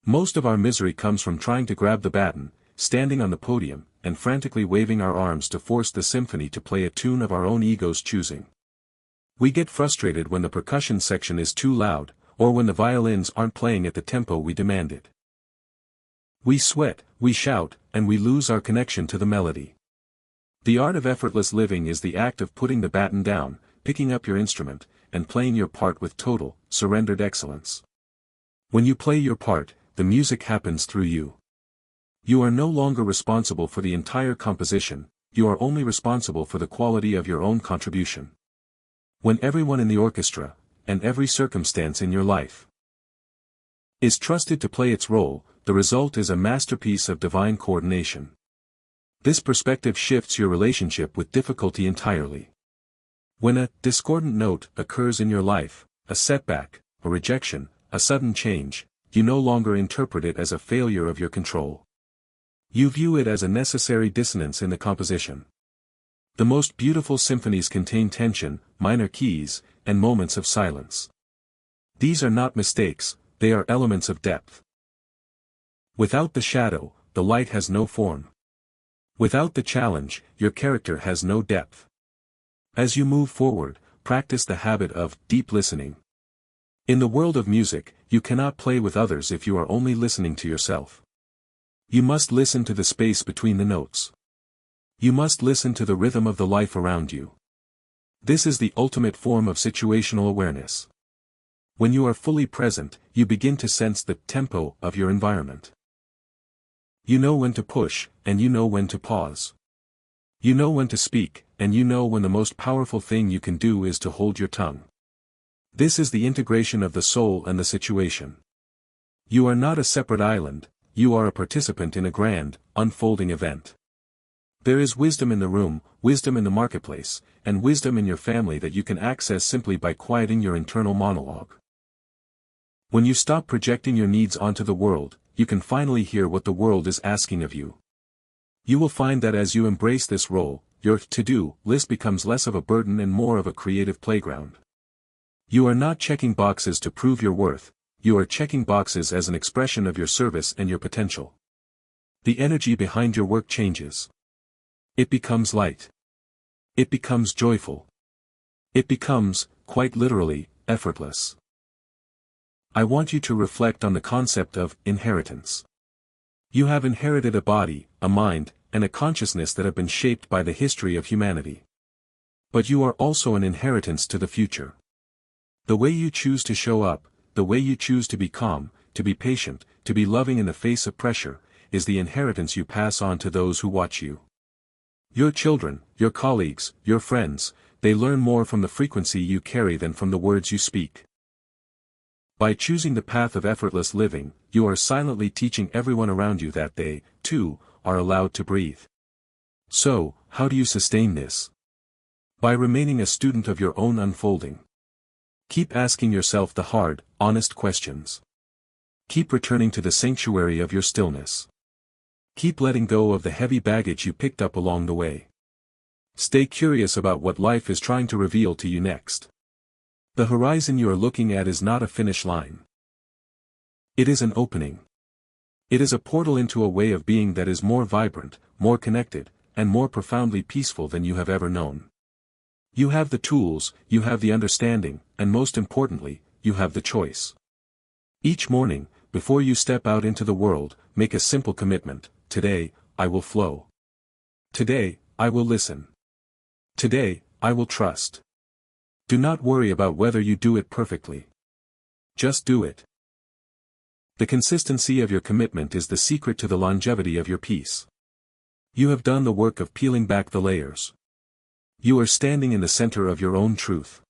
Most of our misery comes from trying to grab the baton, standing on the podium, and frantically waving our arms to force the symphony to play a tune of our own ego's choosing. We get frustrated when the percussion section is too loud, or when the violins aren't playing at the tempo we demanded. We sweat, we shout, and we lose our connection to the melody. The art of effortless living is the act of putting the baton down, picking up your instrument, and playing your part with total, surrendered excellence. When you play your part, the music happens through you. You are no longer responsible for the entire composition, you are only responsible for the quality of your own contribution. When everyone in the orchestra, and every circumstance in your life, is trusted to play its role, the result is a masterpiece of divine coordination. This perspective shifts your relationship with difficulty entirely. When a discordant note occurs in your life, a setback, a rejection, a sudden change, you no longer interpret it as a failure of your control. You view it as a necessary dissonance in the composition. The most beautiful symphonies contain tension, minor keys, and moments of silence. These are not mistakes, they are elements of depth. Without the shadow, the light has no form. Without the challenge, your character has no depth. As you move forward, practice the habit of deep listening. In the world of music, you cannot play with others if you are only listening to yourself. You must listen to the space between the notes. You must listen to the rhythm of the life around you. This is the ultimate form of situational awareness. When you are fully present, you begin to sense the tempo of your environment. You know when to push, and you know when to pause. You know when to speak, and you know when the most powerful thing you can do is to hold your tongue. This is the integration of the soul and the situation. You are not a separate island, you are a participant in a grand, unfolding event. There is wisdom in the room, wisdom in the marketplace, and wisdom in your family that you can access simply by quieting your internal monologue. When you stop projecting your needs onto the world, you can finally hear what the world is asking of you. You will find that as you embrace this role, your to-do list becomes less of a burden and more of a creative playground. You are not checking boxes to prove your worth, you are checking boxes as an expression of your service and your potential. The energy behind your work changes. It becomes light. It becomes joyful. It becomes, quite literally, effortless. I want you to reflect on the concept of inheritance. You have inherited a body, a mind, and a consciousness that have been shaped by the history of humanity. But you are also an inheritance to the future. The way you choose to show up, the way you choose to be calm, to be patient, to be loving in the face of pressure, is the inheritance you pass on to those who watch you. Your children, your colleagues, your friends, they learn more from the frequency you carry than from the words you speak. By choosing the path of effortless living, you are silently teaching everyone around you that they, too, are allowed to breathe. So, how do you sustain this? By remaining a student of your own unfolding. Keep asking yourself the hard, honest questions. Keep returning to the sanctuary of your stillness. Keep letting go of the heavy baggage you picked up along the way. Stay curious about what life is trying to reveal to you next. The horizon you are looking at is not a finish line. It is an opening. It is a portal into a way of being that is more vibrant, more connected, and more profoundly peaceful than you have ever known. You have the tools, you have the understanding, and most importantly, you have the choice. Each morning, before you step out into the world, make a simple commitment. Today, I will flow. Today, I will listen. Today, I will trust. Do not worry about whether you do it perfectly. Just do it. The consistency of your commitment is the secret to the longevity of your peace. You have done the work of peeling back the layers. You are standing in the center of your own truth.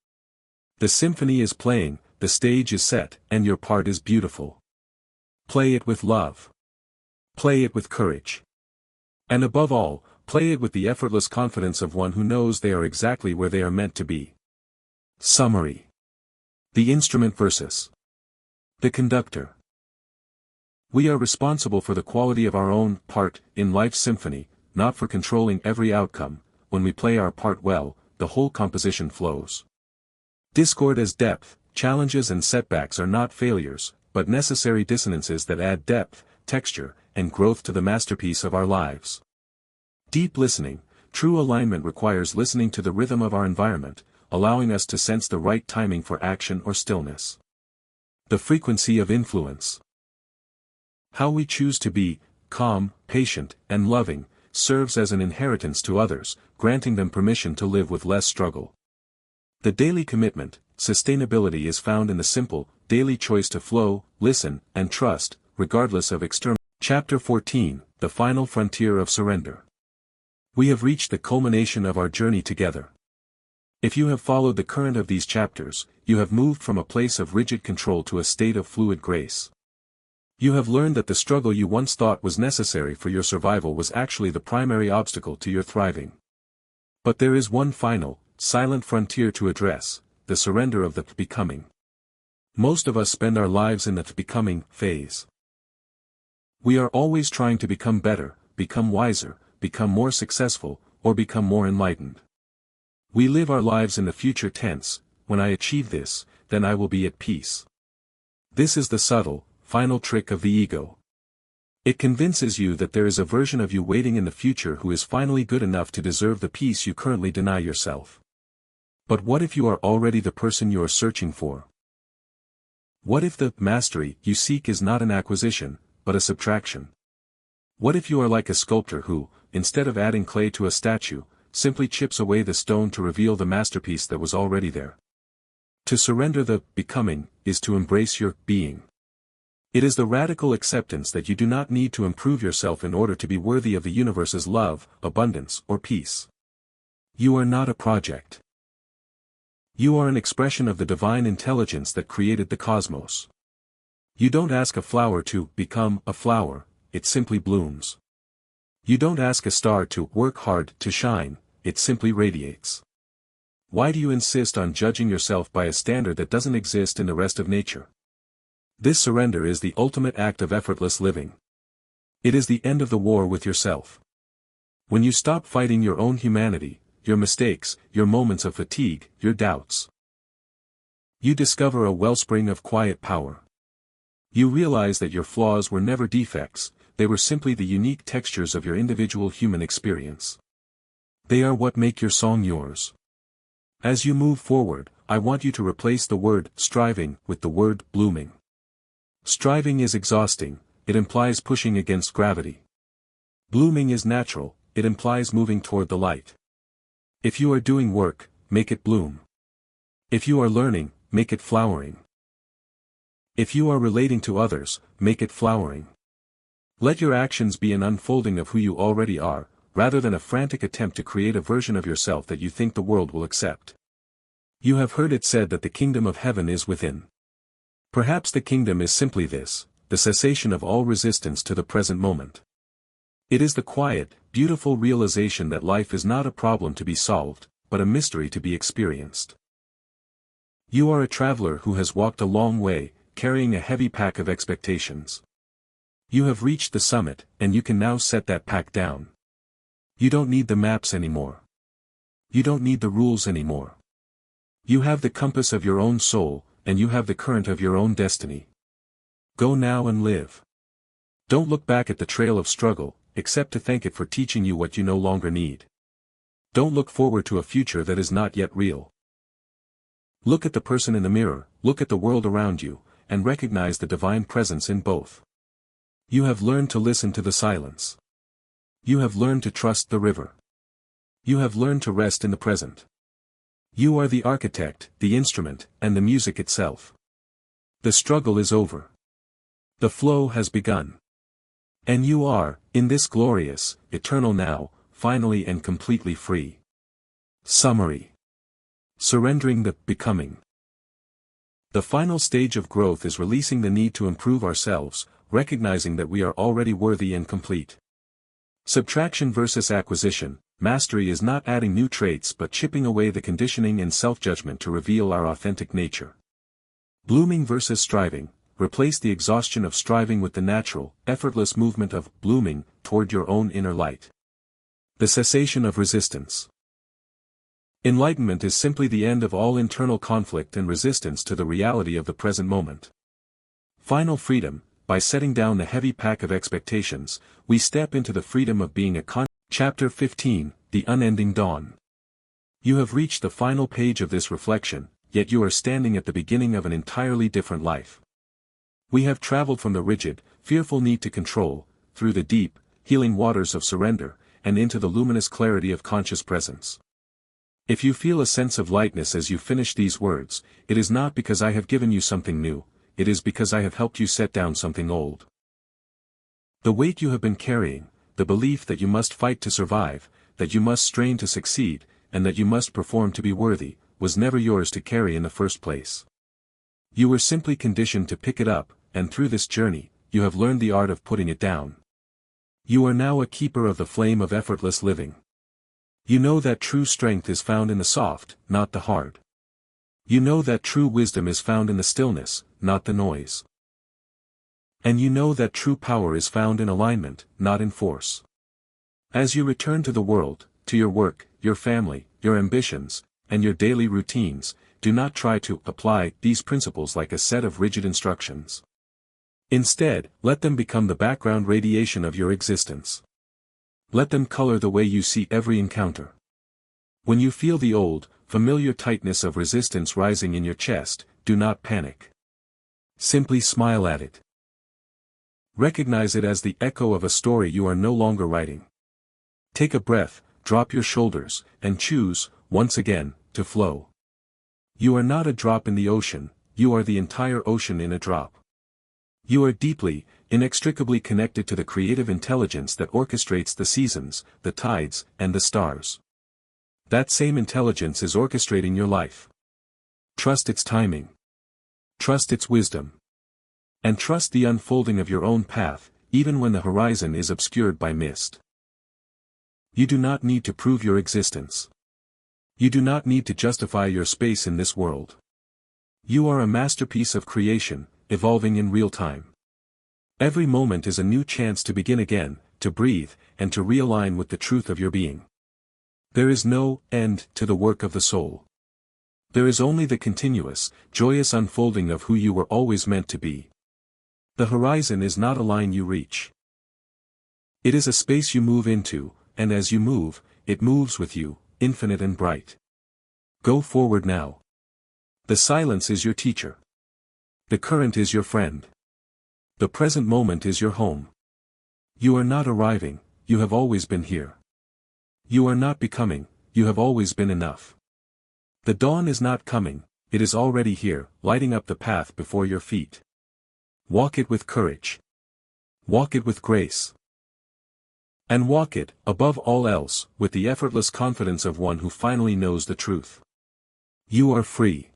The symphony is playing, the stage is set, and your part is beautiful. Play it with love. Play it with courage. And above all, play it with the effortless confidence of one who knows they are exactly where they are meant to be. Summary. The instrument versus the conductor. We are responsible for the quality of our own part in life's symphony, not for controlling every outcome. When we play our part well, the whole composition flows. Discord as depth, challenges and setbacks are not failures, but necessary dissonances that add depth, texture, and growth to the masterpiece of our lives. Deep listening, true alignment requires listening to the rhythm of our environment, allowing us to sense the right timing for action or stillness. The frequency of influence. How we choose to be, calm, patient, and loving, serves as an inheritance to others, granting them permission to live with less struggle. The daily commitment, sustainability is found in the simple, daily choice to flow, listen, and trust, regardless of external. Chapter 14, The Final Frontier of Surrender. We have reached the culmination of our journey together. If you have followed the current of these chapters, you have moved from a place of rigid control to a state of fluid grace. You have learned that the struggle you once thought was necessary for your survival was actually the primary obstacle to your thriving. But there is one final, silent frontier to address, the surrender of the becoming. Most of us spend our lives in the becoming phase. We are always trying to become better, become wiser, become more successful, or become more enlightened. We live our lives in the future tense. When I achieve this, then I will be at peace. This is the subtle, final trick of the ego. It convinces you that there is a version of you waiting in the future who is finally good enough to deserve the peace you currently deny yourself. But what if you are already the person you are searching for? What if the mastery you seek is not an acquisition, but a subtraction? What if you are like a sculptor who, instead of adding clay to a statue, simply chips away the stone to reveal the masterpiece that was already there? To surrender the becoming is to embrace your being. It is the radical acceptance that you do not need to improve yourself in order to be worthy of the universe's love, abundance, or peace. You are not a project. You are an expression of the divine intelligence that created the cosmos. You don't ask a flower to become a flower, it simply blooms. You don't ask a star to work hard to shine, it simply radiates. Why do you insist on judging yourself by a standard that doesn't exist in the rest of nature? This surrender is the ultimate act of effortless living. It is the end of the war with yourself. When you stop fighting your own humanity, your mistakes, your moments of fatigue, your doubts. You discover a wellspring of quiet power. You realize that your flaws were never defects, they were simply the unique textures of your individual human experience. They are what make your song yours. As you move forward, I want you to replace the word striving with the word blooming. Striving is exhausting, it implies pushing against gravity. Blooming is natural, it implies moving toward the light. If you are doing work, make it bloom. If you are learning, make it flowering. If you are relating to others, make it flowering. Let your actions be an unfolding of who you already are, rather than a frantic attempt to create a version of yourself that you think the world will accept. You have heard it said that the kingdom of heaven is within. Perhaps the kingdom is simply this, the cessation of all resistance to the present moment. It is the quiet, beautiful realization that life is not a problem to be solved, but a mystery to be experienced. You are a traveler who has walked a long way, carrying a heavy pack of expectations. You have reached the summit, and you can now set that pack down. You don't need the maps anymore. You don't need the rules anymore. You have the compass of your own soul, and you have the current of your own destiny. Go now and live. Don't look back at the trail of struggle, except to thank it for teaching you what you no longer need. Don't look forward to a future that is not yet real. Look at the person in the mirror, look at the world around you, and recognize the divine presence in both. You have learned to listen to the silence. You have learned to trust the river. You have learned to rest in the present. You are the architect, the instrument, and the music itself. The struggle is over. The flow has begun. And you are, in this glorious, eternal now, finally and completely free. Summary. Surrendering the becoming. The final stage of growth is releasing the need to improve ourselves, recognizing that we are already worthy and complete. Subtraction versus acquisition. Mastery is not adding new traits but chipping away the conditioning and self-judgment to reveal our authentic nature. Blooming versus striving. Replace the exhaustion of striving with the natural, effortless movement of blooming toward your own inner light. The cessation of resistance. Enlightenment is simply the end of all internal conflict and resistance to the reality of the present moment. Final freedom. By setting down the heavy pack of expectations, we step into the freedom of being a Chapter 15, The Unending Dawn. You have reached the final page of this reflection, yet you are standing at the beginning of an entirely different life. We have traveled from the rigid, fearful need to control, through the deep, healing waters of surrender, and into the luminous clarity of conscious presence. If you feel a sense of lightness as you finish these words, it is not because I have given you something new, it is because I have helped you set down something old. The weight you have been carrying, the belief that you must fight to survive, that you must strain to succeed, and that you must perform to be worthy, was never yours to carry in the first place. You were simply conditioned to pick it up, and through this journey, you have learned the art of putting it down. You are now a keeper of the flame of effortless living. You know that true strength is found in the soft, not the hard. You know that true wisdom is found in the stillness, not the noise. And you know that true power is found in alignment, not in force. As you return to the world, to your work, your family, your ambitions, and your daily routines, do not try to apply these principles like a set of rigid instructions. Instead, let them become the background radiation of your existence. Let them color the way you see every encounter. When you feel the old, familiar tightness of resistance rising in your chest, do not panic. Simply smile at it. Recognize it as the echo of a story you are no longer writing. Take a breath, drop your shoulders, and choose, once again, to flow. You are not a drop in the ocean, you are the entire ocean in a drop. You are deeply, inextricably connected to the creative intelligence that orchestrates the seasons, the tides, and the stars. That same intelligence is orchestrating your life. Trust its timing. Trust its wisdom. And trust the unfolding of your own path, even when the horizon is obscured by mist. You do not need to prove your existence. You do not need to justify your space in this world. You are a masterpiece of creation, evolving in real time. Every moment is a new chance to begin again, to breathe, and to realign with the truth of your being. There is no end to the work of the soul. There is only the continuous, joyous unfolding of who you were always meant to be. The horizon is not a line you reach. It is a space you move into, and as you move, it moves with you, infinite and bright. Go forward now. The silence is your teacher. The current is your friend. The present moment is your home. You are not arriving, you have always been here. You are not becoming, you have always been enough. The dawn is not coming, it is already here, lighting up the path before your feet. Walk it with courage. Walk it with grace. And walk it, above all else, with the effortless confidence of one who finally knows the truth. You are free.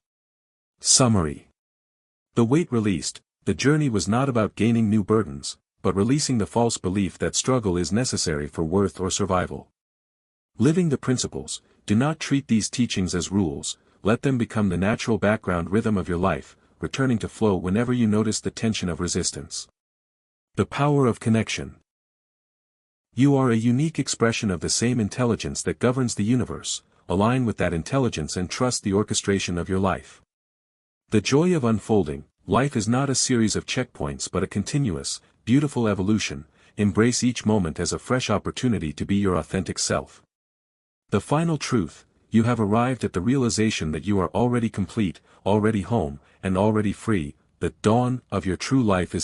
Summary. The weight released, the journey was not about gaining new burdens, but releasing the false belief that struggle is necessary for worth or survival. Living the principles, do not treat these teachings as rules, let them become the natural background rhythm of your life, returning to flow whenever you notice the tension of resistance. The power of connection. You are a unique expression of the same intelligence that governs the universe. Align with that intelligence and trust the orchestration of your life. The joy of unfolding, life is not a series of checkpoints but a continuous, beautiful evolution. Embrace each moment as a fresh opportunity to be your authentic self. The final truth, you have arrived at the realization that you are already complete, already home, and already free. The dawn of your true life is